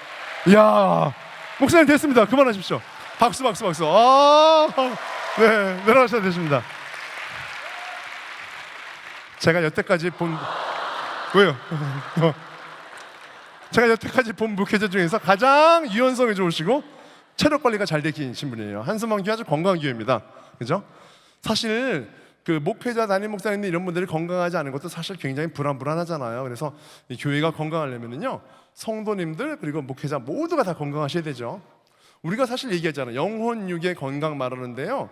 S1: 이야, 목사님 됐습니다. 그만하십시오. 박수, 박수, 박수. 네, 내려가셔도 되십니다. 제가 여태까지 본 왜요? 제가 여태까지 본 목회자 중에서 가장 유연성이 좋으시고 체력 관리가 잘 되신 분이에요. 한소만 교회 아주 건강한 교회입니다. 그죠? 사실 그 목회자 담임 목사님들 이런 분들이 건강하지 않은 것도 사실 굉장히 불안하잖아요. 그래서 이 교회가 건강하려면요, 성도님들 그리고 목회자 모두가 다 건강하셔야 되죠. 우리가 사실 얘기하잖아요. 영혼 육의 건강 말하는데요,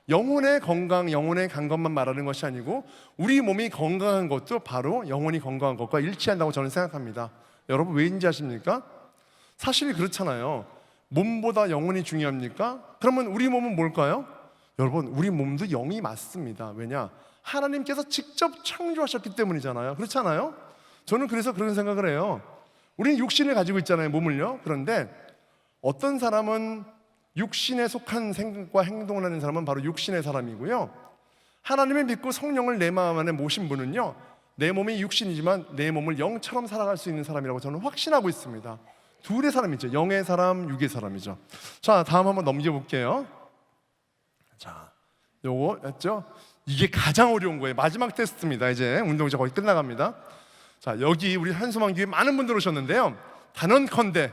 S1: 영혼의 건강, 영혼의 강건만 말하는 것이 아니고 우리 몸이 건강한 것도 바로 영혼이 건강한 것과 일치한다고 저는 생각합니다. 여러분, 왜인지 아십니까? 사실 그렇잖아요. 몸보다 영혼이 중요합니까? 그러면 우리 몸은 뭘까요? 여러분, 우리 몸도 영이 맞습니다. 왜냐? 하나님께서 직접 창조하셨기 때문이잖아요. 그렇잖아요? 저는 그래서 그런 생각을 해요. 우리는 육신을 가지고 있잖아요, 몸을요. 그런데 어떤 사람은 육신에 속한 생각과 행동을 하는 사람은 바로 육신의 사람이고요, 하나님을 믿고 성령을 내 마음 안에 모신 분은요, 내 몸이 육신이지만 내 몸을 영처럼 살아갈 수 있는 사람이라고 저는 확신하고 있습니다. 둘의 사람이죠. 영의 사람, 육의 사람이죠. 자, 다음 한번 넘겨볼게요. 자, 요거 했죠? 이게 가장 어려운 거예요. 마지막 테스트입니다. 이제 운동 이제 거의 끝나갑니다. 자, 여기 우리 한소만 교회 많은 분들 오셨는데요, 단언컨대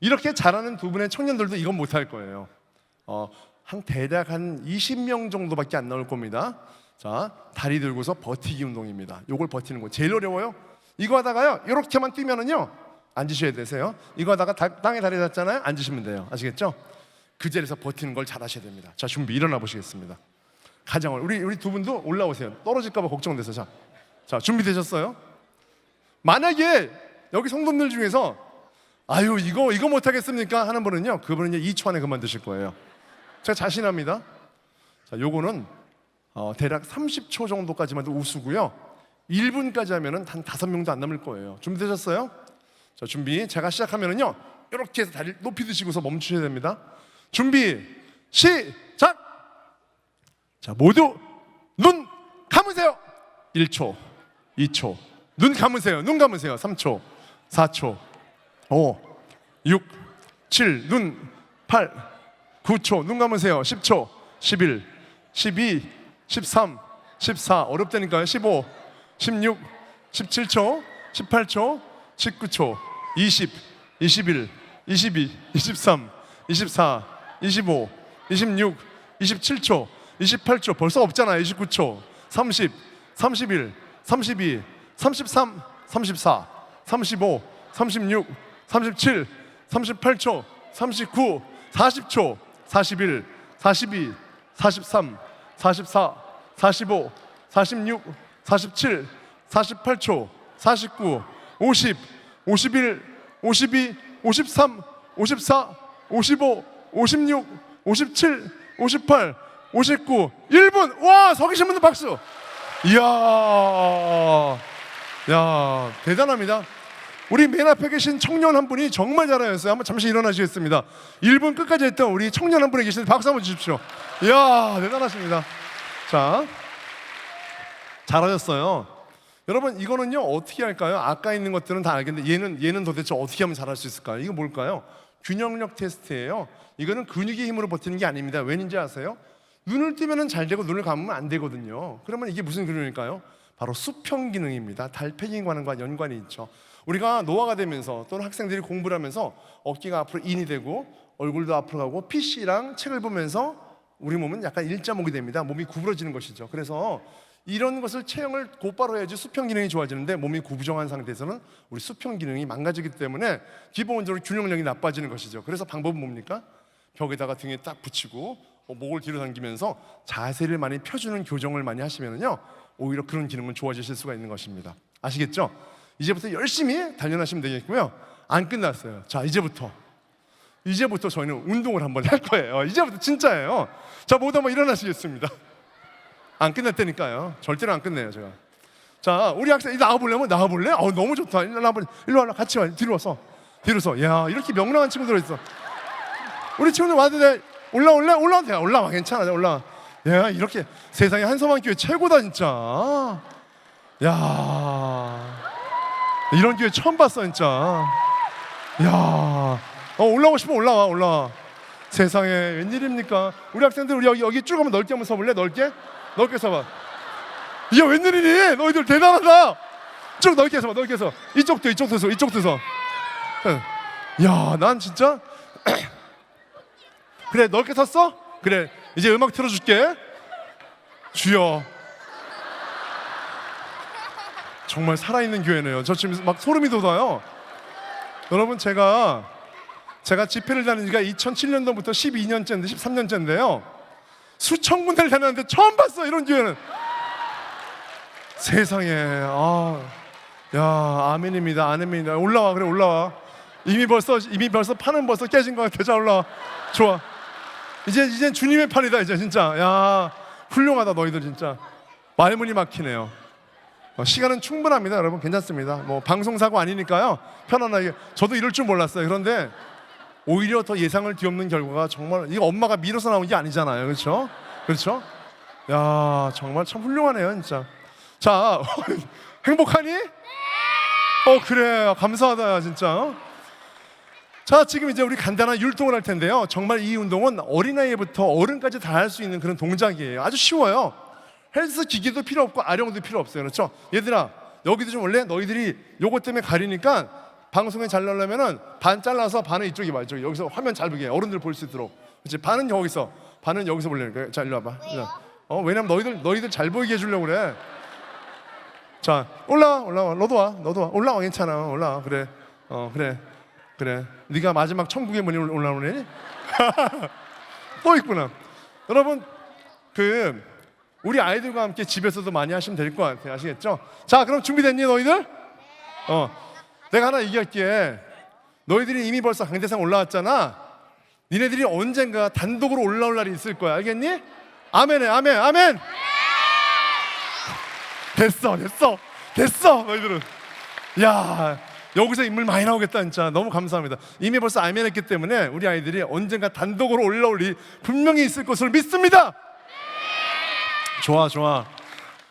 S1: 이렇게 잘하는 두 분의 청년들도 이건 못할 거예요. 대략 한 20명 정도밖에 안 나올 겁니다. 자, 다리 들고서 버티기 운동입니다. 요걸 버티는 거 제일 어려워요. 이거 하다가요, 이렇게만 뛰면은요 앉으셔야 되세요. 이거 하다가 땅에 다리 닿잖아요. 앉으시면 돼요. 아시겠죠? 그 자리에서 버티는 걸 잘하셔야 됩니다. 자, 준비 일어나 보시겠습니다. 가장을 우리 두 분도 올라오세요. 떨어질까 봐 걱정돼서. 자, 준비되셨어요? 만약에 여기 성도님들 중에서 아유 이거 못하겠습니까 하는 분은요, 그분은 이제 2초 안에 그만두실 거예요. 제가 자신합니다. 자, 요거는 대략 30초 정도까지만도 우수고요. 1분까지 하면은 한 5명도 안 남을 거예요. 준비되셨어요? 자, 준비. 제가 시작하면은요, 이렇게 해서 다리를 높이 드시고서 멈추셔야 됩니다. 준비 시작. 자, 모두 눈 감으세요. 1초, 2초. 눈 감으세요. 눈 감으세요. 3초, 4초, 5, 6, 7, 눈 8, 9초. 눈 감으세요. 10초, 11, 12, 13, 14. 어렵다니까요. 15, 16, 17초, 18초, 19초, 20, 21, 22, 23, 24, 25, 26, 27초, 28초. 벌써 없잖아요. 29초, 30, 31, 32, 33, 34, 35, 36, 37, 38초, 39, 40초, 41, 42, 43, 44, 45, 46, 47, 48초, 49, 50, 51, 52, 53, 54, 55, 56, 57, 58, 59, 1분. 와, 서 계신 분들 박수. 이야, 야, 대단합니다. 우리 맨 앞에 계신 청년 한 분이 정말 잘하셨어요. 한번 잠시 일어나시겠습니다. 1분 끝까지 했던 우리 청년 한 분이 계시는데 박수 한번 주십시오. 이야, 대단하십니다. 자, 잘하셨어요. 여러분, 이거는요 어떻게 할까요? 아까 있는 것들은 다 알겠는데 얘는 도대체 어떻게 하면 잘할 수 있을까요? 이거 뭘까요? 균형력 테스트예요. 이거는 근육의 힘으로 버티는 게 아닙니다. 왠지 아세요? 눈을 뜨면 잘 되고 눈을 감으면 안 되거든요. 그러면 이게 무슨 근육일까요? 바로 수평 기능입니다. 달팽이관과 연관이 있죠. 우리가 노화가 되면서 또는 학생들이 공부를 하면서 어깨가 앞으로 인이 되고 얼굴도 앞으로 가고 PC랑 책을 보면서 우리 몸은 약간 일자목이 됩니다. 몸이 구부러지는 것이죠. 그래서 이런 것을 체형을 곧바로 해야지 수평 기능이 좋아지는데 몸이 구부정한 상태에서는 우리 수평 기능이 망가지기 때문에 기본적으로 균형력이 나빠지는 것이죠. 그래서 방법은 뭡니까? 벽에다가 등에 딱 붙이고 목을 뒤로 당기면서 자세를 많이 펴주는 교정을 많이 하시면요, 오히려 그런 기능은 좋아지실 수가 있는 것입니다. 아시겠죠? 이제부터 열심히 단련하시면 되겠고요. 안 끝났어요. 자, 이제부터 저희는 운동을 한번 할 거예요. 이제부터 진짜예요. 자, 모두 한번 일어나시겠습니다. 안 끝났다니까요. 절대로 안 끝내요, 제가. 자, 우리 학생 나와볼래면 나와볼래? 너무 좋다. 일로 와, 같이 와. 뒤로 와서. 야, 이렇게 명랑한 친구들 있어. 우리 친구들 와도 돼. 올라올래? 올라와도 돼. 올라와, 괜찮아. 올라와. 야, 이렇게 세상에 한서만 교회 최고다 진짜. 야, 이런 교회 처음 봤어 진짜. 야, 올라오고 싶으면 올라와. 세상에 웬일입니까? 우리 학생들 우리 여기 쭉 한번 넓게 한번 서볼래? 넓게 서봐. 이게 웬일이니? 너희들 대단하다. 쭉 넓게 서. 이쪽도 서. 야, 난 진짜 그래, 넓게 섰어? 그래, 이제 음악 틀어줄게. 주여. 정말 살아있는 교회네요. 저 지금 막 소름이 돋아요. 여러분, 제가 집회를 다닌 지가 2007년도부터 12년째인데 13년째인데요. 수천 군데를 다녔는데 처음 봤어, 이런 교회는. 세상에. 야, 아멘입니다. 올라와, 그래, 올라와. 이미 벌써 판은 벌써 깨진 것 같아. 자, 올라와. 좋아. 이제 주님의 판이다, 이제 진짜. 야, 훌륭하다, 너희들 진짜. 말문이 막히네요. 시간은 충분합니다, 여러분. 괜찮습니다. 뭐 방송사고 아니니까요. 편안하게. 저도 이럴 줄 몰랐어요. 그런데 오히려 더 예상을 뒤엎는 결과가 정말, 이거 엄마가 밀어서 나온 게 아니잖아요, 그렇죠? 야, 정말 참 훌륭하네요, 진짜. 자, 행복하니? 그래, 감사하다, 진짜. 자, 지금 이제 우리 간단한 율동을 할 텐데요. 정말 이 운동은 어린아이부터 어른까지 다 할 수 있는 그런 동작이에요. 아주 쉬워요. 헬스 기계도 필요 없고 아령도 필요 없어요. 그렇죠? 얘들아, 여기도 좀 원래 너희들이 요것 때문에 가리니까 방송에 잘 나오려면은 반 잘라서 반은 이쪽이 봐. 이쪽 여기서 화면 잘 보게 어른들 볼 수 있도록. 그렇지? 반은 여기서 보려니까. 자, 일로 와봐. 왜냐면 너희들 잘 보이게 해주려고 그래. 자, 올라와. 너도 와. 올라와, 괜찮아. 올라와. 그래. 그래. 네가 마지막 천국의 문이 올라오네. 또 있구나. 여러분 우리 아이들과 함께 집에서도 많이 하시면 될 것 같아요. 아시겠죠? 자, 그럼 준비됐니 너희들? 내가 하나 얘기할게. 너희들이 이미 벌써 강대상 올라왔잖아. 니네들이 언젠가 단독으로 올라올 날이 있을 거야. 알겠니? 아멘해. 아멘. 됐어. 너희들은. 야, 여기서 인물 많이 나오겠다. 진짜 너무 감사합니다. 이미 벌써 아멘했기 때문에 우리 아이들이 언젠가 단독으로 올라올 일이 분명히 있을 것을 믿습니다. 좋아.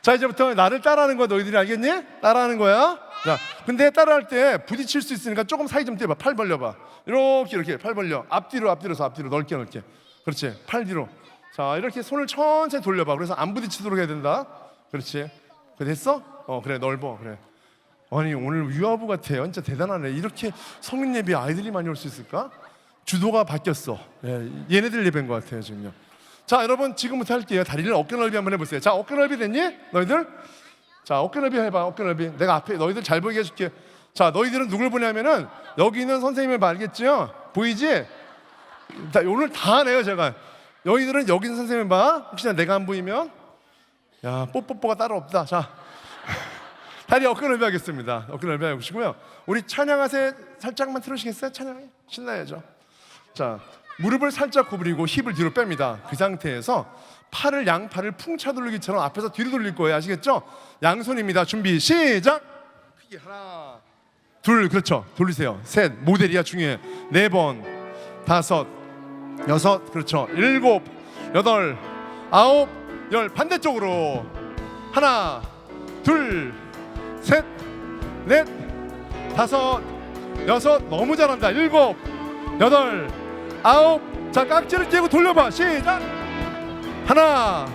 S1: 자, 이제부터 나를 따라하는 거야. 너희들이 알겠니? 따라하는 거야. 자, 근데 따라할 때 부딪힐 수 있으니까 조금 사이 좀 떼봐. 팔 벌려봐. 이렇게 팔 벌려. 앞뒤로서 앞뒤로 넓게. 그렇지. 팔 뒤로. 자, 이렇게 손을 천천히 돌려봐. 그래서 안 부딪히도록 해야 된다. 그렇지. 그래, 됐어? 그래, 넓어. 그래. 아니, 오늘 유아부 같아요. 진짜 대단하네. 이렇게 성인 예배 아이들이 많이 올 수 있을까? 주도가 바뀌었어. 얘네들 예배인 것 같아요 지금요. 자, 여러분 지금부터 할게요. 다리를 어깨 넓이 한번 해보세요. 자, 어깨 넓이 됐니? 너희들? 자, 어깨 넓이 해봐. 어깨 넓이. 내가 앞에 너희들 잘 보이게 해줄게. 자, 너희들은 누굴 보냐면은 여기 있는 선생님을 알겠죠? 보이지? 자, 오늘 다 하네요 제가. 너희들은 여기 있는 선생님을 봐. 혹시나 내가 안 보이면 야, 뽀뽀뽀가 따로 없다. 자, 다리 어깨 넓이 하겠습니다. 어깨 넓이 해보시고요. 우리 찬양하세 살짝만 틀으시겠어요? 찬양해. 신나야죠. 자, 무릎을 살짝 구부리고 힙을 뒤로 뺍니다. 그 상태에서 양팔을 풍차 돌리기처럼 앞에서 뒤로 돌릴 거예요. 아시겠죠? 양손입니다. 준비 시작. 크게 하나, 둘, 그렇죠. 돌리세요. 셋, 모델이야 중요해. 4번, 5, 6, 그렇죠. 7, 8, 9, 10. 반대쪽으로 하나, 둘, 셋, 넷, 5, 6. 너무 잘한다. 7, 8, 9. 자, 깍지를 끼고 돌려봐. 시작. 하나,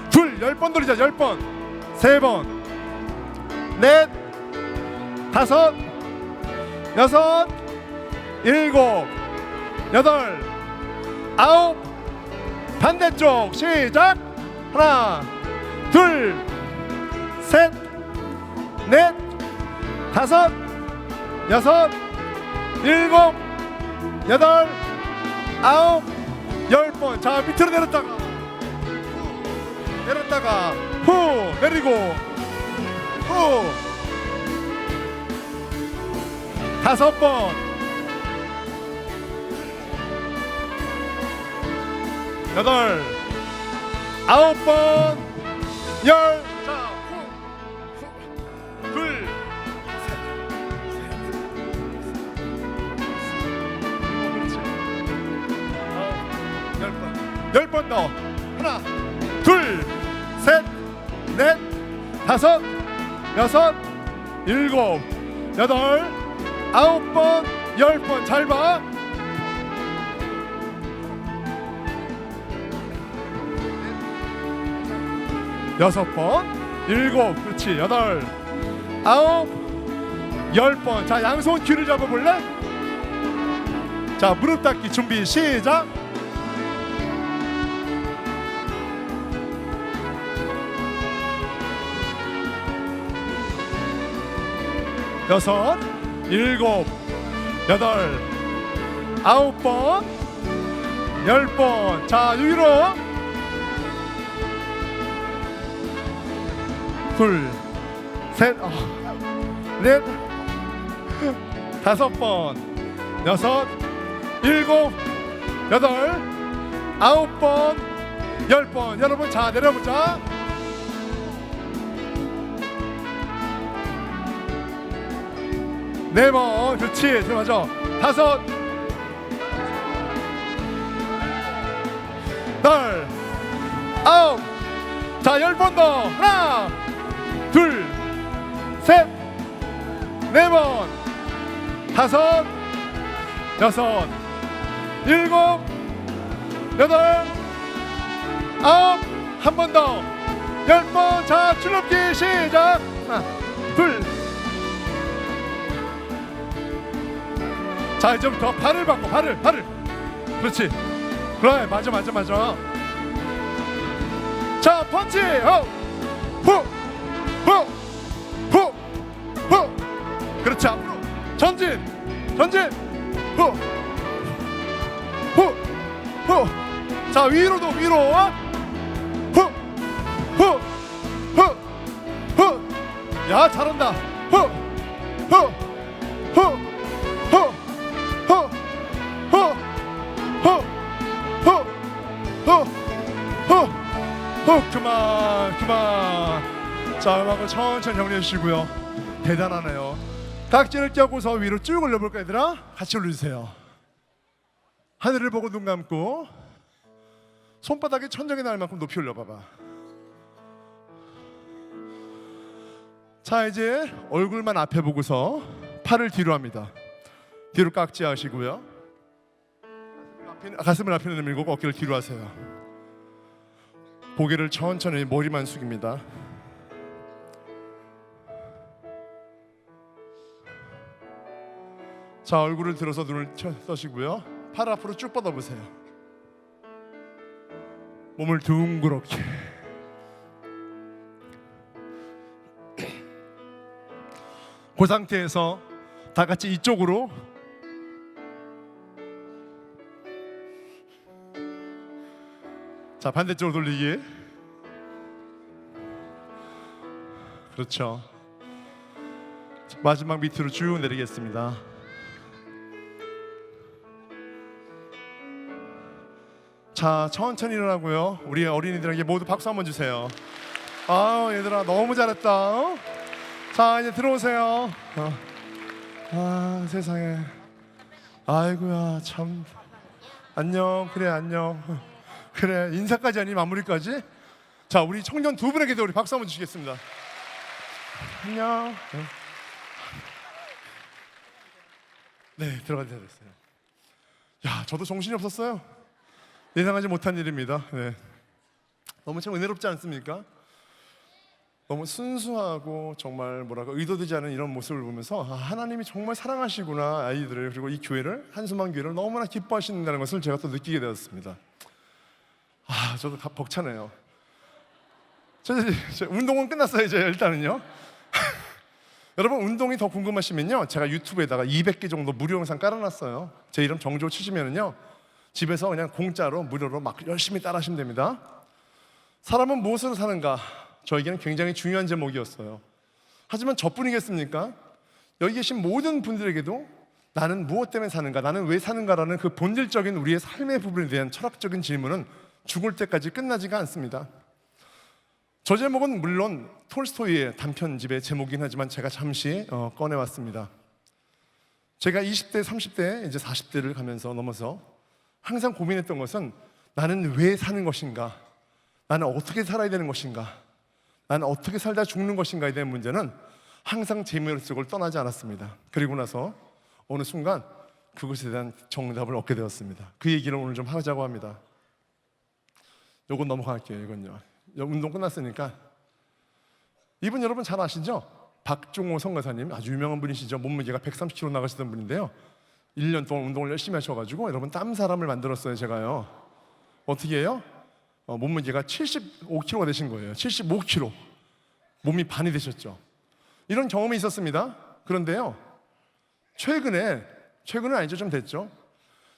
S1: 둘, 10번 돌리자. 10번, 3번, 넷, 5, 6, 7, 8, 9. 반대쪽 시작. 하나, 둘, 셋, 넷, 5, 6, 7, 8, 9, 10번. 자, 밑으로 내렸다가 후 내리고 후 5번. 8, 9번. 10. 자, 후, 둘, 셋, 그렇지. 10번 더. 하나, 둘, 셋, 넷, 5, 6, 7, 8, 9번, 10번. 잘 봐. 6번, 7, 그렇지. 8, 9, 10번. 자, 양손 귀를 잡아볼래? 자, 무릎 닦기 준비 시작. 여섯, 7, 8, 9번, 10번. 자, 위로. 둘, 셋, 넷, 5번, 6, 7, 8, 9번, 10번. 여러분, 자, 내려보자. 네 번, 그렇지, 맞아. 5, 8, 9. 자, 10번 더. 하나, 둘, 셋, 4번, 5, 6, 7, 8, 9. 한 번 더. 10번. 자, 줄넘기 시작. 하나, 둘. 자, 이제부터 발을 바꿔. 발을. 그렇지. 그래, 맞아. 자, 펀치. 후. 그렇지. 앞으로 전진. 전진. 후. 자, 위로도 위로. 야, 잘한다. 그만. 자, 음악을 천천히 정리해 주시고요. 대단하네요. 각지를 껴고서 위로 쭉 올려볼까 얘들아? 같이 올려주세요. 하늘을 보고 눈 감고 손바닥이 천장에 닿을 만큼 높이 올려봐봐. 자, 이제 얼굴만 앞에 보고서 팔을 뒤로 합니다. 뒤로 깍지 하시고요. 가슴을 앞에 내밀고 어깨를 뒤로 하세요. 고개를 천천히 머리만 숙입니다. 자, 얼굴을 들어서 눈을 떠시고요. 팔 앞으로 쭉 뻗어보세요. 몸을 둥그렇게. 그 상태에서 다 같이 이쪽으로 자, 반대쪽으로 돌리기. 그렇죠. 마지막 밑으로 쭉 내리겠습니다. 자, 천천히 일어나고요. 우리 어린이들에게 모두 박수 한번 주세요. 아, 얘들아 너무 잘했다. 자, 이제 들어오세요. 아, 세상에. 아이고야, 참. 안녕. 그래, 안녕. 그래, 인사까지 하니 마무리까지. 자, 우리 청년 두 분에게도 우리 박수 한번 주시겠습니다. 안녕. 네, 들어가야 됐어요. 야, 저도 정신이 없었어요. 예상하지 못한 일입니다. 네. 너무 참 은혜롭지 않습니까? 너무 순수하고 정말 뭐랄까 의도되지 않은 이런 모습을 보면서 아, 하나님이 정말 사랑하시구나 아이들을, 그리고 이 교회를, 한수만 교회를 너무나 기뻐하신다는 것을 제가 또 느끼게 되었습니다. 아, 저도 벅차네요. 저 운동은 끝났어요 이제. 일단은요. 여러분, 운동이 더 궁금하시면요, 제가 유튜브에다가 200개 정도 무료 영상 깔아놨어요. 제 이름 정조 치시면은요, 집에서 그냥 공짜로 무료로 막 열심히 따라하시면 됩니다. 사람은 무엇으로 사는가? 저에게는 굉장히 중요한 제목이었어요. 하지만 저뿐이겠습니까? 여기 계신 모든 분들에게도 나는 무엇 때문에 사는가, 나는 왜 사는가라는 그 본질적인 우리의 삶의 부분에 대한 철학적인 질문은 죽을 때까지 끝나지가 않습니다. 저 제목은 물론 톨스토이의 단편집의 제목이긴 하지만 제가 잠시 꺼내왔습니다. 제가 20대, 30대, 이제 40대를 가면서 넘어서 항상 고민했던 것은 나는 왜 사는 것인가? 나는 어떻게 살아야 되는 것인가? 나는 어떻게 살다 죽는 것인가에 대한 문제는 항상 제 머릿속을 떠나지 않았습니다. 그리고 나서 어느 순간 그것에 대한 정답을 얻게 되었습니다. 그 얘기를 오늘 좀 하자고 합니다. 요건 넘어갈게요. 이건요. 운동 끝났으니까. 이분 여러분 잘 아시죠? 박종호 선교사님, 아주 유명한 분이시죠. 몸무게가 130kg 나가시던 분인데요, 1년 동안 운동을 열심히 하셔가지고 여러분 땀 사람을 만들었어요. 제가요. 어떻게 해요? 몸무게가 75kg가 되신 거예요. 75kg. 몸이 반이 되셨죠. 이런 경험이 있었습니다. 그런데요, 최근에 아니죠, 좀 됐죠.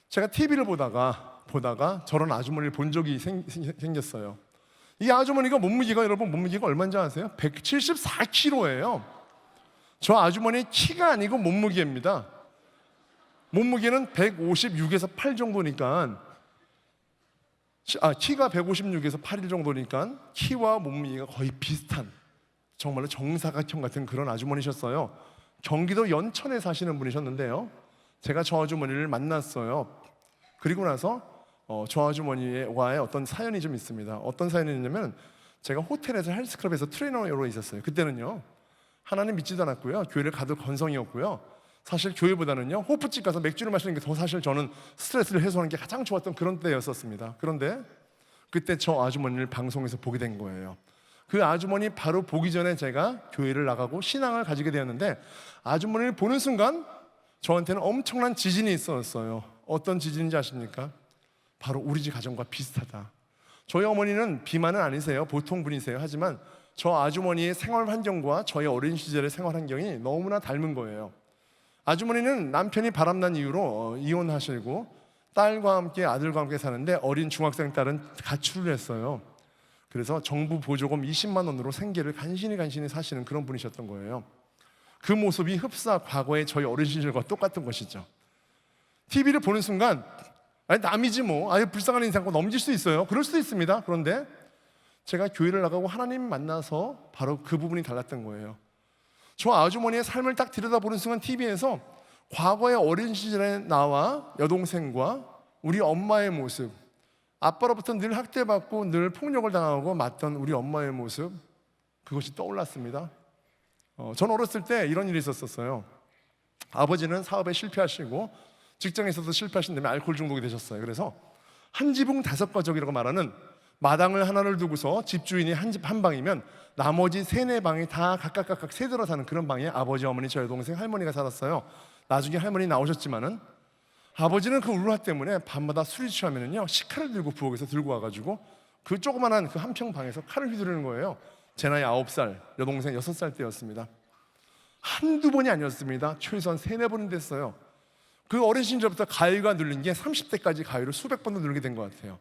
S1: 제가 TV를 보다가 저런 아주머니를 본 적이 생겼어요. 이 아주머니가 여러분 몸무게가 얼마인지 아세요? 174kg예요. 저 아주머니의 키가 아니고 몸무게입니다. 몸무게는 156에서 8 정도니까, 키가 156에서 8일 정도니까 키와 몸무게가 거의 비슷한, 정말로 정사각형 같은 그런 아주머니셨어요. 경기도 연천에 사시는 분이셨는데요, 제가 저 아주머니를 만났어요. 그리고 나서 저 아주머니와의 어떤 사연이 좀 있습니다. 어떤 사연이 있냐면, 제가 호텔에서 헬스클럽에서 트레이너로 있었어요. 그때는요, 하나님 믿지도 않았고요, 교회를 가도 건성이었고요, 사실 교회보다는요 호프집 가서 맥주를 마시는 게 더 사실 저는 스트레스를 해소하는 게 가장 좋았던 그런 때였었습니다. 그런데 그때 저 아주머니를 방송에서 보게 된 거예요. 그 아주머니 바로 보기 전에 제가 교회를 나가고 신앙을 가지게 되었는데, 아주머니를 보는 순간 저한테는 엄청난 지진이 있었어요. 어떤 지진인지 아십니까? 바로 우리 집 가정과 비슷하다. 저희 어머니는 비만은 아니세요. 보통 분이세요. 하지만 저 아주머니의 생활 환경과 저의 어린 시절의 생활 환경이 너무나 닮은 거예요. 아주머니는 남편이 바람난 이유로 이혼하시고 딸과 함께 아들과 함께 사는데 어린 중학생 딸은 가출을 했어요. 그래서 정부 보조금 20만 원으로 생계를 간신히 사시는 그런 분이셨던 거예요. 그 모습이 흡사 과거의 저희 어린 시절과 똑같은 것이죠. TV를 보는 순간 아니 남이지 뭐 아유 불쌍한 인생고 넘길 수 있어요. 그럴 수도 있습니다. 그런데 제가 교회를 나가고 하나님 만나서 바로 그 부분이 달랐던 거예요. 저 아주머니의 삶을 딱 들여다보는 순간 TV에서 과거의 어린 시절의 나와 여동생과 우리 엄마의 모습, 아빠로부터 늘 학대받고 늘 폭력을 당하고 맞던 우리 엄마의 모습, 그것이 떠올랐습니다. 전 어렸을 때 이런 일이 있었어요. 아버지는 사업에 실패하시고 직장에서도 실패하신 다음에 알코올 중독이 되셨어요. 그래서 한 지붕 5가족이라고 말하는 마당을 하나를 두고서 집주인이 한 집 한 방이면 나머지 3-4방이 다 각각 새들어 사는 그런 방에 아버지, 어머니, 저 여동생, 할머니가 살았어요. 나중에 할머니 나오셨지만은 아버지는 그 울화 때문에 밤마다 술이 취하면은요 식칼을 들고 부엌에서 들고 와가지고 그 조그만한 그 한평 방에서 칼을 휘두르는 거예요. 제 나이 9살, 여동생 6살 때였습니다. 한두 번이 아니었습니다. 최소한 3-4번은 됐어요. 그 어린 시절부터 가위가 눌린 게 30대까지 가위를 수백 번도 누르게 된 것 같아요.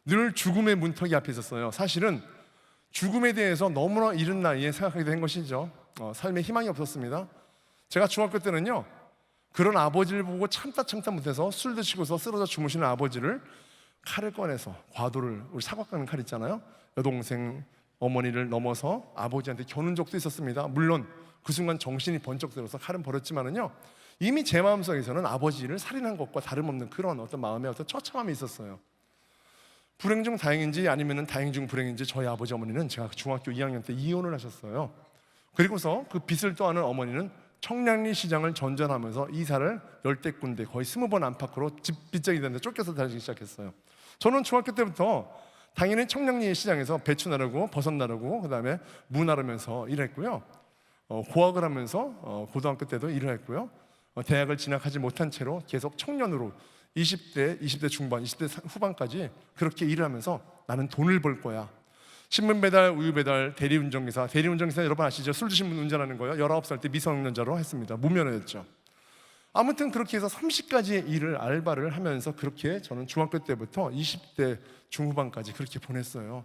S1: 늘 죽음의 문턱이 앞에 있었어요. 사실은 죽음에 대해서 너무나 이른 나이에 생각하게 된 것이죠. 삶에 희망이 없었습니다. 제가 중학교 때는요 그런 아버지를 보고 참다 못해서 술 드시고서 쓰러져 주무시는 아버지를 칼을 꺼내서 과도를, 우리 사각 깎는 칼 있잖아요, 여동생 어머니를 넘어서 아버지한테 겨눈 적도 있었습니다. 물론 그 순간 정신이 번쩍 들어서 칼은 버렸지만은요 이미 제 마음속에서는 아버지를 살인한 것과 다름없는 그런 어떤 마음의 어떤 처참함이 있었어요. 불행 중 다행인지 아니면 다행 중 불행인지 저희 아버지 어머니는 제가 중학교 2학년 때 이혼을 하셨어요. 그리고서 그 빚을 떠안은 어머니는 청량리 시장을 전전하면서 이사를 10대 군데 거의 20번 안팎으로 집 빚쟁이 되는데 쫓겨서 다니기 시작했어요. 저는 중학교 때부터 당연히 청량리 시장에서 배추 나르고 버섯 나르고 그다음에 무 나르면서 일했고요. 고학을 하면서 고등학교 때도 일을 했고요. 대학을 진학하지 못한 채로 계속 청년으로 20대 중반, 20대 후반까지 그렇게 일을 하면서 나는 돈을 벌 거야. 신문 배달, 우유 배달, 대리운전기사 여러분 아시죠? 술 드신 분 운전하는 거요. 19살 때 미성년자로 했습니다. 무면허였죠. 아무튼 그렇게 해서 30까지 일을 알바를 하면서 그렇게 저는 중학교 때부터 20대 중후반까지 그렇게 보냈어요.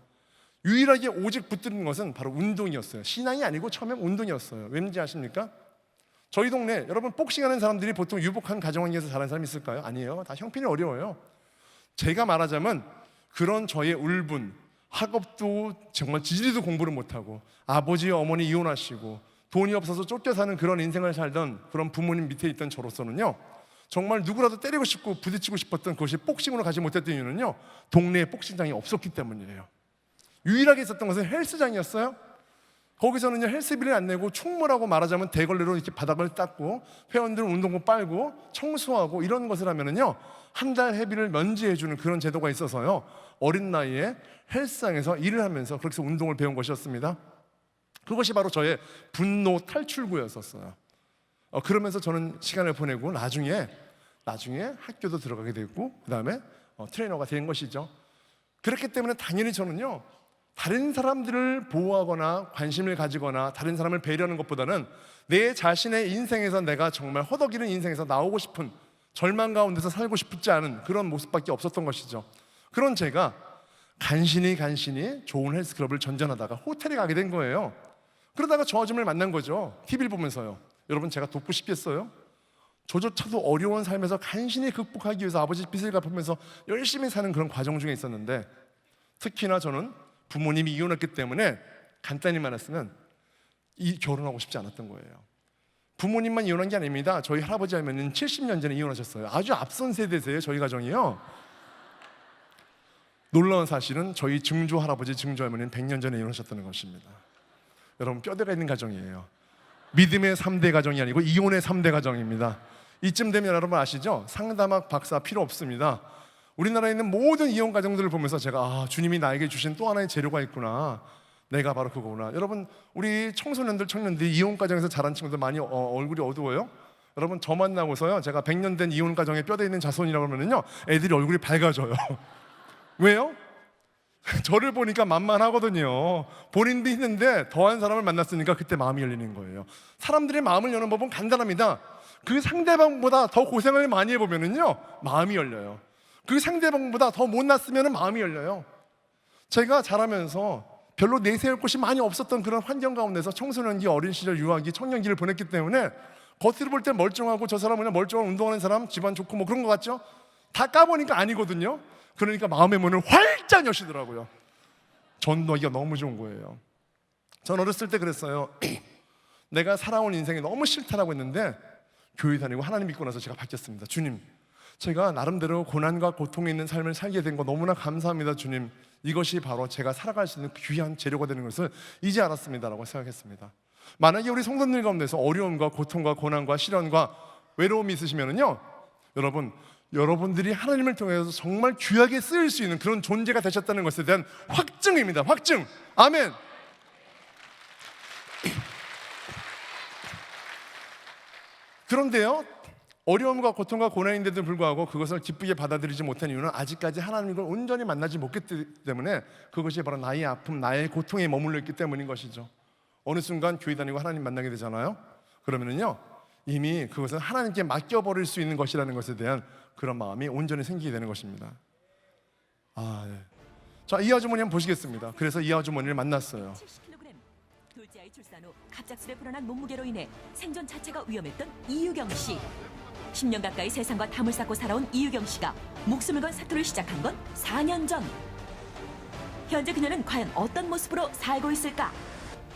S1: 유일하게 오직 붙드는 것은 바로 운동이었어요. 신앙이 아니고 처음엔 운동이었어요. 왠지 아십니까? 저희 동네 여러분 복싱하는 사람들이 보통 유복한 가정 환경에서 자란 사람이 있을까요? 아니에요. 다 형편이 어려워요. 제가 말하자면 그런 저의 울분, 학업도 정말 지지리도 공부를 못하고 아버지 어머니 이혼하시고 돈이 없어서 쫓겨 사는 그런 인생을 살던 그런 부모님 밑에 있던 저로서는요 정말 누구라도 때리고 싶고 부딪히고 싶었던 그것이 복싱으로 가지 못했던 이유는요 동네에 복싱장이 없었기 때문이에요. 유일하게 있었던 것은 헬스장이었어요. 거기서는요 헬스비를 안 내고 충무라고 말하자면 대걸레로 이렇게 바닥을 닦고 회원들은 운동복 빨고 청소하고 이런 것을 하면은요 한 달 회비를 면제해주는 그런 제도가 있어서요 어린 나이에 헬스장에서 일을 하면서 그렇게 해서 운동을 배운 것이었습니다. 그것이 바로 저의 분노 탈출구였었어요. 그러면서 저는 시간을 보내고 나중에 학교도 들어가게 됐고 그 다음에 트레이너가 된 것이죠. 그렇기 때문에 당연히 저는요 다른 사람들을 보호하거나 관심을 가지거나 다른 사람을 배려하는 것보다는 내 자신의 인생에서 내가 정말 허덕이는 인생에서 나오고 싶은 절망 가운데서 살고 싶지 않은 그런 모습밖에 없었던 것이죠. 그런 제가 간신히 좋은 헬스클럽을 전전하다가 호텔에 가게 된 거예요. 그러다가 저 아줌마를 만난 거죠. TV를 보면서요. 여러분 제가 돕고 싶겠어요? 저조차도 어려운 삶에서 간신히 극복하기 위해서 아버지 빚을 갚으면서 열심히 사는 그런 과정 중에 있었는데 특히나 저는 부모님이 이혼했기 때문에 간단히 말했으면 결혼하고 싶지 않았던 거예요. 부모님만 이혼한 게 아닙니다. 저희 할아버지 할머니는 70년 전에 이혼하셨어요. 아주 앞선 세대세요. 저희 가정이요. 놀라운 사실은 저희 증조 할아버지, 증조 할머니는 100년 전에 이혼하셨다는 것입니다. 여러분 뼈대가 있는 가정이에요. 믿음의 3대 가정이 아니고 이혼의 3대 가정입니다. 이쯤 되면 여러분 아시죠? 상담학 박사 필요 없습니다. 우리나라에 있는 모든 이혼 가정들을 보면서 제가 주님이 나에게 주신 또 하나의 재료가 있구나. 내가 바로 그거구나. 여러분 우리 청소년들, 청년들이 이혼 가정에서 자란 친구들 많이 얼굴이 어두워요. 여러분 저 만나고서요 제가 100년 된 이혼 가정에 뼈대 있는 자손이라고 하면은요 애들이 얼굴이 밝아져요. 왜요? 저를 보니까 만만하거든요. 본인도 있는데 더한 사람을 만났으니까 그때 마음이 열리는 거예요. 사람들의 마음을 여는 법은 간단합니다. 그 상대방보다 더 고생을 많이 해보면은요 마음이 열려요. 그 상대방보다 더 못났으면 마음이 열려요. 제가 자라면서 별로 내세울 곳이 많이 없었던 그런 환경 가운데서 청소년기, 어린 시절, 유아기, 청년기를 보냈기 때문에 겉으로 볼 때 멀쩡하고 저 사람은 그냥 멀쩡한 운동하는 사람, 집안 좋고 뭐 그런 거 같죠? 다 까보니까 아니거든요. 그러니까 마음의 문을 활짝 여시더라고요. 전도하기가 너무 좋은 거예요. 전 어렸을 때 그랬어요. 내가 살아온 인생이 너무 싫다라고 했는데 교회 다니고 하나님 믿고 나서 제가 바뀌었습니다. 주님, 제가 나름대로 고난과 고통에 있는 삶을 살게 된 거 너무나 감사합니다. 주님, 이것이 바로 제가 살아갈 수 있는 귀한 재료가 되는 것을 이제 알았습니다라고 생각했습니다. 만약에 우리 성도들 가운데서 어려움과 고통과 고난과 시련과 외로움이 있으시면은요, 여러분들이 하나님을 통해서 정말 귀하게 쓰일 수 있는 그런 존재가 되셨다는 것에 대한 확증입니다. 확증. 아멘. 그런데요, 어려움과 고통과 고난인데도 불구하고 그것을 기쁘게 받아들이지 못한 이유는 아직까지 하나님을 온전히 만나지 못했기 때문에 그것이 바로 나의 아픔, 나의 고통에 머물러 있기 때문인 것이죠. 어느 순간 교회 다니고 하나님 만나게 되잖아요. 그러면은요, 이미 그것은 하나님께 맡겨버릴 수 있는 것이라는 것에 대한 그런 마음이 온전히 생기게 되는 것입니다. 네. 자, 이 아주머니 한번 보시겠습니다. 그래서 이 아주머니를 만났어요.
S6: 70kg. 둘째 아이 출산 후 갑작스레 불어난 몸무게로 인해 생존 자체가 위험했던 이유경 씨. 10년 가까이 세상과 담을 쌓고 살아온 이유경 씨가 목숨을 건 사투를 시작한 건 4년 전. 현재 그녀는 과연 어떤 모습으로 살고 있을까?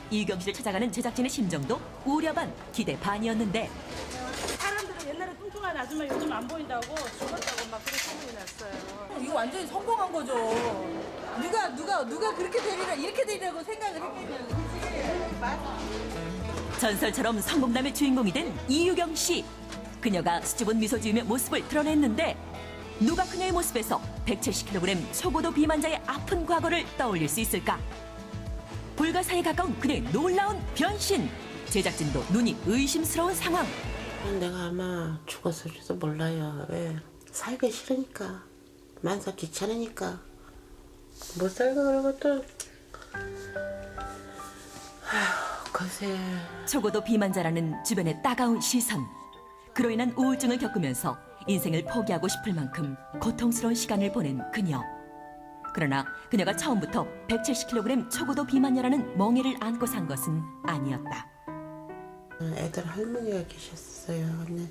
S6: 이유경 씨를 찾아가는 제작진의 심정도 우려 반, 기대 반이었는데
S7: 사람들은 옛날에 뚱뚱한 아줌마 요즘 안 보인다고 죽었다고 막 그런 소문이 났어요.
S8: 이거 완전히 성공한 거죠. 누가 그렇게 되리라 이렇게 되리라고 생각을 했겠냐는 거지.
S6: 전설처럼 성공담의 주인공이 된 이유경 씨. 그녀가 수줍은 미소 지으며 모습을 드러냈는데 누가 그녀의 모습에서 170kg 초고도 비만자의 아픈 과거를 떠올릴 수 있을까? 불가사에 가까운 그녀의 놀라운 변신. 제작진도 눈이 의심스러운 상황.
S9: 내가 아마 죽었을지도 몰라요. 왜? 살기 싫으니까. 만사 귀찮으니까. 못 살고 그러고 또 글쎄.
S6: 초고도 비만자라는 주변의 따가운 시선. 그로 인한 우울증을 겪으면서 인생을 포기하고 싶을 만큼 고통스러운 시간을 보낸 그녀. 그러나 그녀가 처음부터 170kg 초고도 비만녀라는 멍해를 안고 산 것은 아니었다.
S9: 애들 할머니가 계셨어요. 근데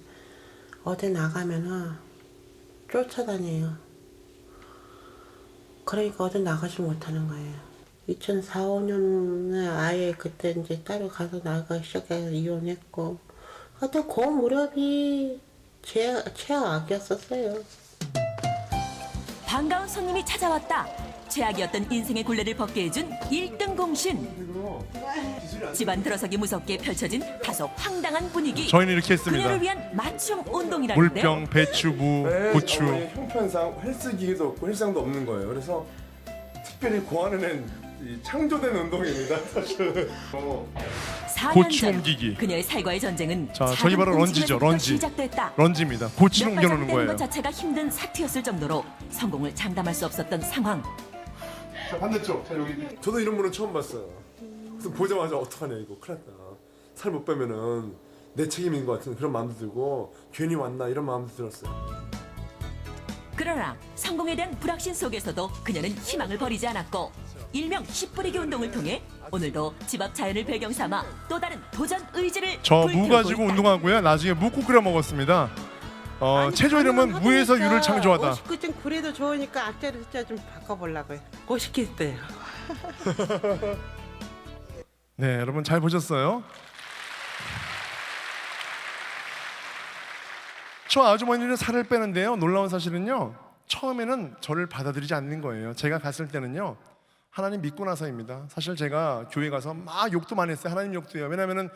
S9: 어디 나가면은 쫓아다녀요. 그러니까 어디 나가지 못하는 거예요. 2004, 5년에 아예 그때 이제 따로 가서 나가기 시작해서 이혼했고, 하여튼 그 무렵이 최악이었었어요.
S6: 반가운 손님이 찾아왔다. 최악이었던 인생의 굴레를 벗게 해준 1등 공신. 집안 들어서기 무섭게 펼쳐진 다소 황당한 분위기.
S1: 저희는 이렇게 했습니다.
S6: 그녀를 위한 맞춤 운동이라는데요.
S1: 물병, 배추, 무, 고추.
S10: 형편상 헬스기계도 없고 헬스장도 없는 거예요. 그래서 특별히 고안해낸 이 창조된 운동입니다. 사실은.
S6: 4년
S1: 고추
S6: 전
S1: 옮기기.
S6: 그녀의 살과의 전쟁은
S1: 자,
S6: 작은
S1: 저기 바로 런지죠,
S6: 움직임에서부터
S1: 런지.
S6: 시작됐다.
S1: 런지입니다. 고치를
S6: 몇 발짝
S1: 옮겨놓는
S6: 떼는 것
S1: 거예요.
S6: 자체가 힘든 사투였을 정도로 성공을 장담할 수 없었던 상황.
S1: 자, 반대쪽. 자, 여기.
S10: 저도 이런 분은 처음 봤어요. 그래서 보자마자 어떡하냐 이거 큰일 났다. 살 못 빼면은 내 책임인 것 같은 그런 마음도 들고 괜히 왔나 이런 마음도 들었어요.
S6: 그러나 성공에 대한 불확신 속에서도 그녀는 희망을 버리지 않았고 일명 10뿌리기 운동을 통해 오늘도 집 앞 자연을 배경 삼아 또 다른 도전 의지를
S1: 저 무
S6: 불태우고
S1: 가지고
S6: 있다.
S1: 운동하고요. 나중에 묵국 끓여 먹었습니다. 체조 이름은 무에서 유를 창조하다.
S9: 59점 그래도 좋으니까 앞자리 숫자 좀 바꿔보려고요. 50개 때요.
S1: 네, 여러분 잘 보셨어요? 저 아주머니는 살을 빼는데요. 놀라운 사실은요. 처음에는 저를 받아들이지 않는 거예요. 제가 갔을 때는요. 하나님 믿고 나서입니다. 사실 제가 교회 가서 막 욕도 많이 했어요. 하나님 욕도 해요. 왜냐하면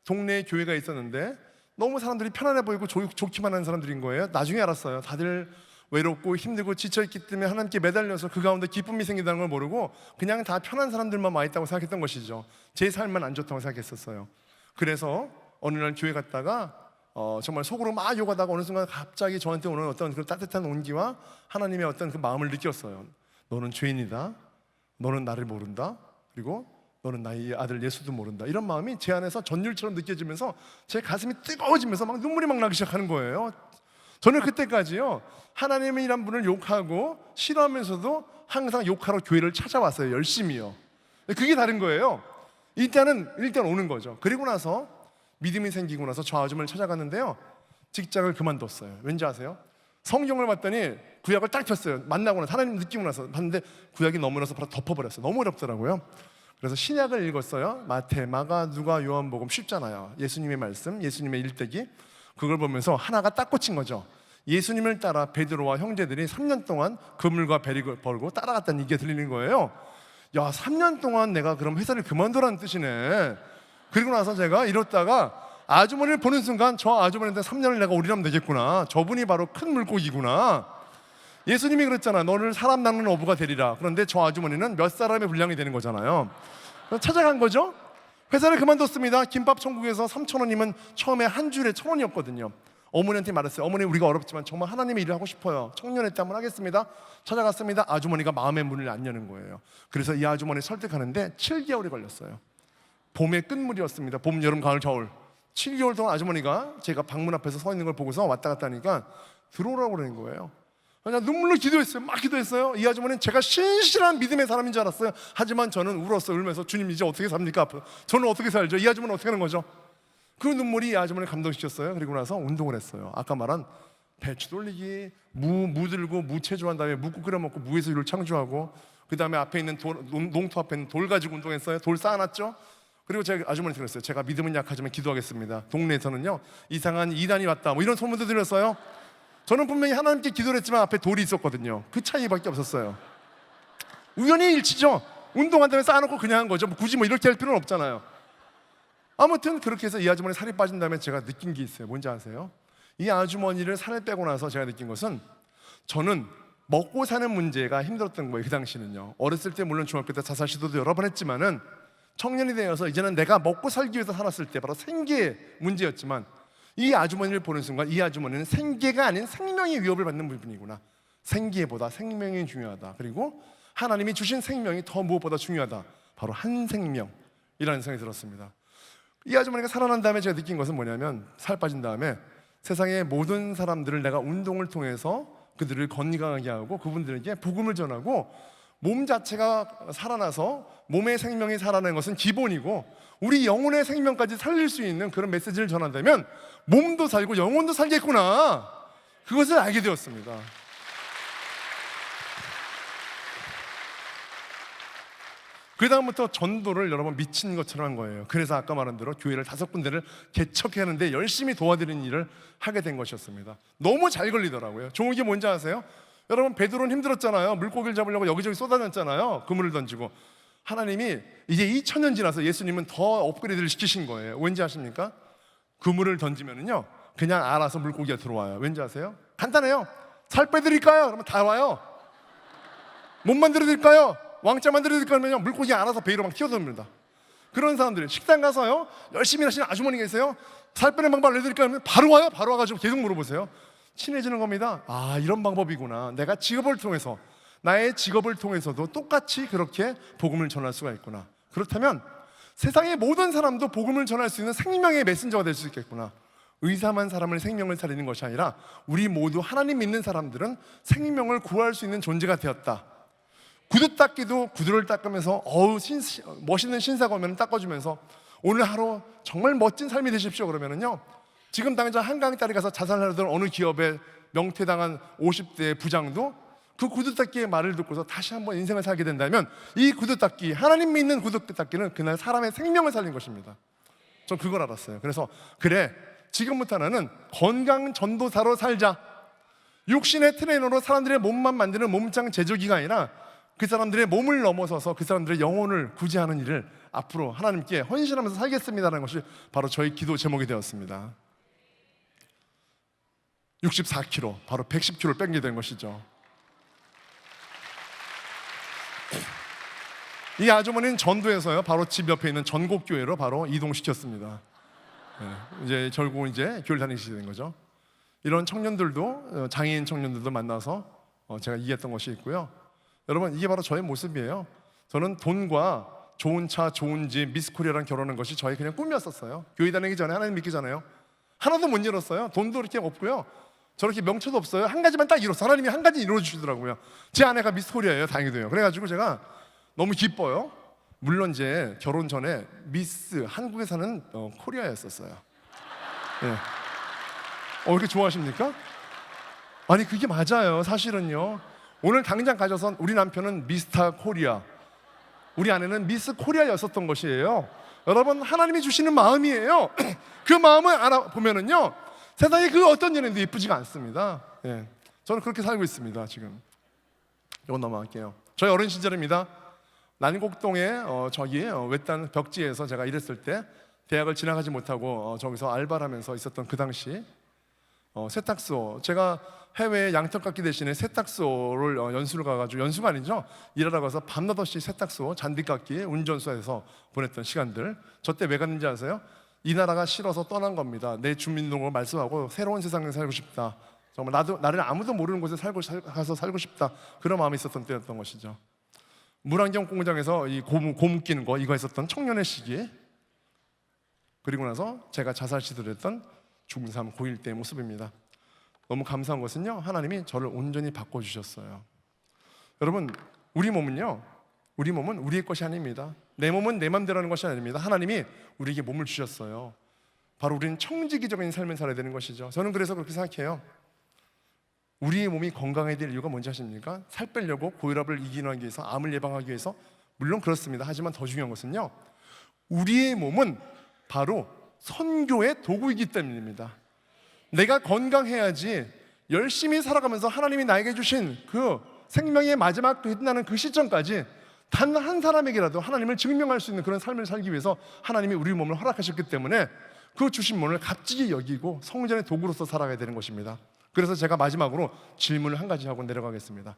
S1: 동네에 교회가 있었는데 너무 사람들이 편안해 보이고 좋기만 하는 사람들인 거예요. 나중에 알았어요. 다들 외롭고 힘들고 지쳐있기 때문에 하나님께 매달려서 그 가운데 기쁨이 생긴다는 걸 모르고 그냥 다 편한 사람들만 와 있다고 생각했던 것이죠. 제 삶만 안 좋다고 생각했었어요. 그래서 어느 날 교회 갔다가 정말 속으로 막 욕하다가 어느 순간 갑자기 저한테 오는 어떤 그 따뜻한 온기와 하나님의 어떤 그 마음을 느꼈어요. 너는 죄인이다. 너는 나를 모른다. 그리고 너는 나의 아들 예수도 모른다. 이런 마음이 제 안에서 전율처럼 느껴지면서 제 가슴이 뜨거워지면서 막 눈물이 막 나기 시작하는 거예요. 저는 그때까지요, 하나님이란 분을 욕하고 싫어하면서도 항상 욕하러 교회를 찾아왔어요. 열심히요. 그게 다른 거예요. 일단 오는 거죠. 그리고 나서 믿음이 생기고 나서 저 아주머니를 찾아갔는데요, 직장을 그만뒀어요. 왠지 아세요? 성경을 봤더니 구약을 딱 폈어요. 만나고 나서, 하나님 느끼고 나서 봤는데 구약이 너무나서 바로 덮어버렸어요. 너무 어렵더라고요. 그래서 신약을 읽었어요. 마태, 마가, 누가, 요한복음. 쉽잖아요. 예수님의 말씀, 예수님의 일대기. 그걸 보면서 하나가 딱 꽂힌 거죠. 예수님을 따라 베드로와 형제들이 3년 동안 그물과 배를 벌고 따라갔다는 얘기가 들리는 거예요. 야, 3년 동안 내가 그럼 회사를 그만두라는 뜻이네. 그리고 나서 제가 이렇다가 아주머니를 보는 순간 저 아주머니한테 3년을 내가 올인하면 되겠구나. 저분이 바로 큰 물고기구나. 예수님이 그랬잖아. 너를 사람 낚는 어부가 되리라. 그런데 저 아주머니는 몇 사람의 분량이 되는 거잖아요. 그래서 찾아간 거죠. 회사를 그만뒀습니다. 김밥 천국에서 3,000원이면 처음에 한 줄에 1,000원이었거든요. 어머니한테 말했어요. 어머니, 우리가 어렵지만 정말 하나님의 일을 하고 싶어요. 청년회 때 한번 하겠습니다. 찾아갔습니다. 아주머니가 마음의 문을 안 여는 거예요. 그래서 이 아주머니 설득하는데 7개월이 걸렸어요. 봄의 끝물이었습니다. 봄, 여름, 가을, 겨울 7개월 동안 아주머니가 제가 방문 앞에서 서 있는 걸 보고서 왔다 갔다 하니까 들어오라고 그러는 거예요. 그냥 눈물로 기도했어요. 막 기도했어요. 이 아주머니는 제가 신실한 믿음의 사람인 줄 알았어요. 하지만 저는 울었어요. 울면서 주님 이제 어떻게 삽니까? 앞으로 저는 어떻게 살죠? 이 아주머니는 어떻게 하는 거죠? 그 눈물이 이 아주머니를 감동시켰어요. 그리고 나서 운동을 했어요. 아까 말한 배추 돌리기, 무 들고 무 체조한 다음에 묵국 끓여 먹고 무에서 유를 창조하고, 그 다음에 앞에 있는 농토 앞에 있는 돌 가지고 운동했어요. 돌 쌓아놨죠. 그리고 제가 아주머니한테 그랬어요. 제가 믿음은 약하지만 기도하겠습니다. 동네에서는요, 이상한 이단이 왔다 뭐 이런 소문도 들렸어요. 저는 분명히 하나님께 기도를 했지만 앞에 돌이 있었거든요. 그 차이밖에 없었어요. 우연히 일치죠. 운동한 다음에 쌓아놓고 그냥 한 거죠. 굳이 뭐 이렇게 할 필요는 없잖아요. 아무튼 그렇게 해서 이 아주머니 살이 빠진 다음에 제가 느낀 게 있어요. 뭔지 아세요? 이 아주머니를 살을 빼고 나서 제가 느낀 것은, 저는 먹고 사는 문제가 힘들었던 거예요. 그 당시는요. 어렸을 때 물론 중학교 때 자살 시도도 여러 번 했지만은 청년이 되어서 이제는 내가 먹고 살기 위해서 살았을 때 바로 생계 문제였지만, 이 아주머니를 보는 순간 이 아주머니는 생계가 아닌 생명의 위협을 받는 부분이구나. 생계보다 생명이 중요하다. 그리고 하나님이 주신 생명이 더 무엇보다 중요하다. 바로 한 생명이라는 생각이 들었습니다. 이 아주머니가 살아난 다음에 제가 느낀 것은 뭐냐면, 살 빠진 다음에 세상의 모든 사람들을 내가 운동을 통해서 그들을 건강하게 하고 그분들에게 복음을 전하고, 몸 자체가 살아나서 몸의 생명이 살아나는 것은 기본이고, 우리 영혼의 생명까지 살릴 수 있는 그런 메시지를 전한다면 몸도 살고 영혼도 살겠구나, 그것을 알게 되었습니다. 그 다음부터 전도를 여러분 미친 것처럼 한 거예요. 그래서 아까 말한 대로 교회를 5군데를 개척하는데 열심히 도와드리는 일을 하게 된 것이었습니다. 너무 잘 걸리더라고요. 좋은 게 뭔지 아세요? 여러분, 베드로는 힘들었잖아요. 물고기를 잡으려고 여기저기 쏟아냈잖아요. 그물을 던지고. 하나님이 이제 2000년 지나서 예수님은 더 업그레이드를 시키신 거예요. 왠지 아십니까? 그물을 던지면은요, 그냥 알아서 물고기가 들어와요. 왠지 아세요? 간단해요. 살 빼드릴까요? 그러면 다 와요. 몸 만들어드릴까요? 왕자 만들어드릴까요? 그러면 물고기가 알아서 배로 막 튀어듭니다. 그런 사람들이 식당 가서요, 열심히 하시는 아주머니 계세요. 살 빼는 방법 알려드릴까요? 그러면 바로 와요. 바로 와가지고 계속 물어보세요. 친해지는 겁니다. 아, 이런 방법이구나. 내가 직업을 통해서, 나의 직업을 통해서도 똑같이 그렇게 복음을 전할 수가 있구나. 그렇다면 세상의 모든 사람도 복음을 전할 수 있는 생명의 메신저가 될 수 있겠구나. 의사만 사람을 생명을 살리는 것이 아니라 우리 모두 하나님 믿는 사람들은 생명을 구할 수 있는 존재가 되었다. 구두 닦기도 구두를 닦으면서 멋있는 신사가 오면 닦아주면서 오늘 하루 정말 멋진 삶이 되십시오 그러면은요, 지금 당장 한강 다리 가서 자살하던 어느 기업에 명퇴당한 50대 부장도 그 구두 닦기의 말을 듣고서 다시 한번 인생을 살게 된다면, 이 구두 닦기, 하나님 믿는 구두 닦기는 그날 사람의 생명을 살린 것입니다. 전 그걸 알았어요. 그래서 그래, 지금부터 나는 건강 전도사로 살자. 육신의 트레이너로 사람들의 몸만 만드는 몸짱 제조기가 아니라 그 사람들의 몸을 넘어서서 그 사람들의 영혼을 구제하는 일을 앞으로 하나님께 헌신하면서 살겠습니다라는 것이 바로 저희 기도 제목이 되었습니다. 64kg, 바로 110kg를 뺀게 된 것이죠. 이 아주머니는 전도에서요, 바로 집 옆에 있는 전곡교회로 바로 이동시켰습니다. 네, 이제 결국은 이제 교회를 다니시게 된 거죠. 이런 청년들도, 장애인 청년들도 만나서 제가 이해했던 것이 있고요. 여러분, 이게 바로 저의 모습이에요. 저는 돈과 좋은 차, 좋은 집, 미스 코리아랑 결혼한 것이 저희 그냥 꿈이었었어요. 교회 다니기 전에, 하나님 믿기 전에요. 하나도 못 이뤘어요. 돈도 이렇게 없고요. 저렇게 명초도 없어요. 한 가지만 딱 이뤘어. 하나님이 한 가지 이루어주시더라고요. 제 아내가 미스 코리아예요. 다행히도요. 그래가지고 제가 너무 기뻐요. 물론 제 결혼 전에 미스 한국에 사는 코리아였었어요. 예. 왜 이렇게 좋아하십니까? 아니 그게 맞아요. 사실은요. 오늘 당장 가져선 우리 남편은 미스터 코리아, 우리 아내는 미스 코리아였었던 것이에요. 여러분, 하나님이 주시는 마음이에요. 그 마음을 알아보면은요, 세상에 그 어떤 연예인도 예쁘지가 않습니다. 예. 저는 그렇게 살고 있습니다. 지금 이건 넘어갈게요. 저희 어린 시절입니다. 난곡동에 저기 외딴 벽지에서 제가 일했을 때 대학을 지나가지 못하고 저기서 알바를 하면서 있었던 그 당시 세탁소, 제가 해외에 양털깎기 대신에 세탁소를 연수를 가가지고, 연수가 아니죠, 일하러 가서 밤낮 없이 세탁소, 잔디깎기, 운전소에서 보냈던 시간들. 저 때 왜 갔는지 아세요? 이 나라가 싫어서 떠난 겁니다. 내 주민등록을 말소하고 새로운 세상에 살고 싶다. 정말 나를 아무도 모르는 곳에 가서 살고 싶다. 그런 마음이 있었던 때였던 것이죠. 물안경 공장에서 이 고무 끼는 거, 이거 했었던 청년의 시기. 그리고 나서 제가 자살 시도를 했던 중3, 고1 때의 모습입니다. 너무 감사한 것은요, 하나님이 저를 온전히 바꿔주셨어요. 여러분, 우리 몸은 우리의 것이 아닙니다. 내 몸은 내 맘대로 하는 것이 아닙니다. 하나님이 우리에게 몸을 주셨어요. 바로 우리는 청지기적인 삶을 살아야 되는 것이죠. 저는 그래서 그렇게 생각해요. 우리의 몸이 건강해야 될 이유가 뭔지 아십니까? 살 빼려고, 고혈압을 이기하기 위해서, 암을 예방하기 위해서, 물론 그렇습니다. 하지만 더 중요한 것은요, 우리의 몸은 바로 선교의 도구이기 때문입니다. 내가 건강해야지 열심히 살아가면서 하나님이 나에게 주신 그 생명의 마지막 끝나는 그 시점까지 단 한 사람에게라도 하나님을 증명할 수 있는 그런 삶을 살기 위해서 하나님이 우리 몸을 허락하셨기 때문에 그 주신 몸을 값지게 여기고 성전의 도구로서 살아가야 되는 것입니다. 그래서 제가 마지막으로 질문을 한 가지 하고 내려가겠습니다.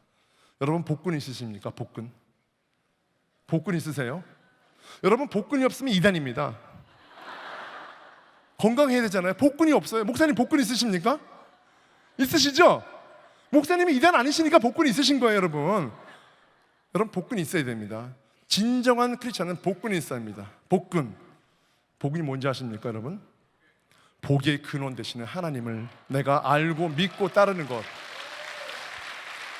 S1: 여러분, 복근 있으십니까? 복근 있으세요? 여러분, 복근이 없으면 이단입니다. 건강해야 되잖아요. 복근이 없어요. 목사님, 복근 있으십니까? 있으시죠? 목사님이 이단 아니시니까 복근이 있으신 거예요, 여러분. 여러분, 복근이 있어야 됩니다. 진정한 크리스찬은 복근이 있어야 합니다. 복근이 뭔지 아십니까, 여러분? 복의 근원 되시는 하나님을 내가 알고 믿고 따르는 것.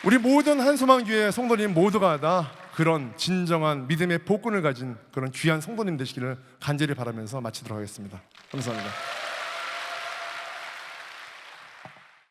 S1: 우리 모든 한소망교회 성도님 모두가 다 그런 진정한 믿음의 복근을 가진 그런 귀한 성도님 되시기를 간절히 바라면서 마치도록 하겠습니다. 감사합니다.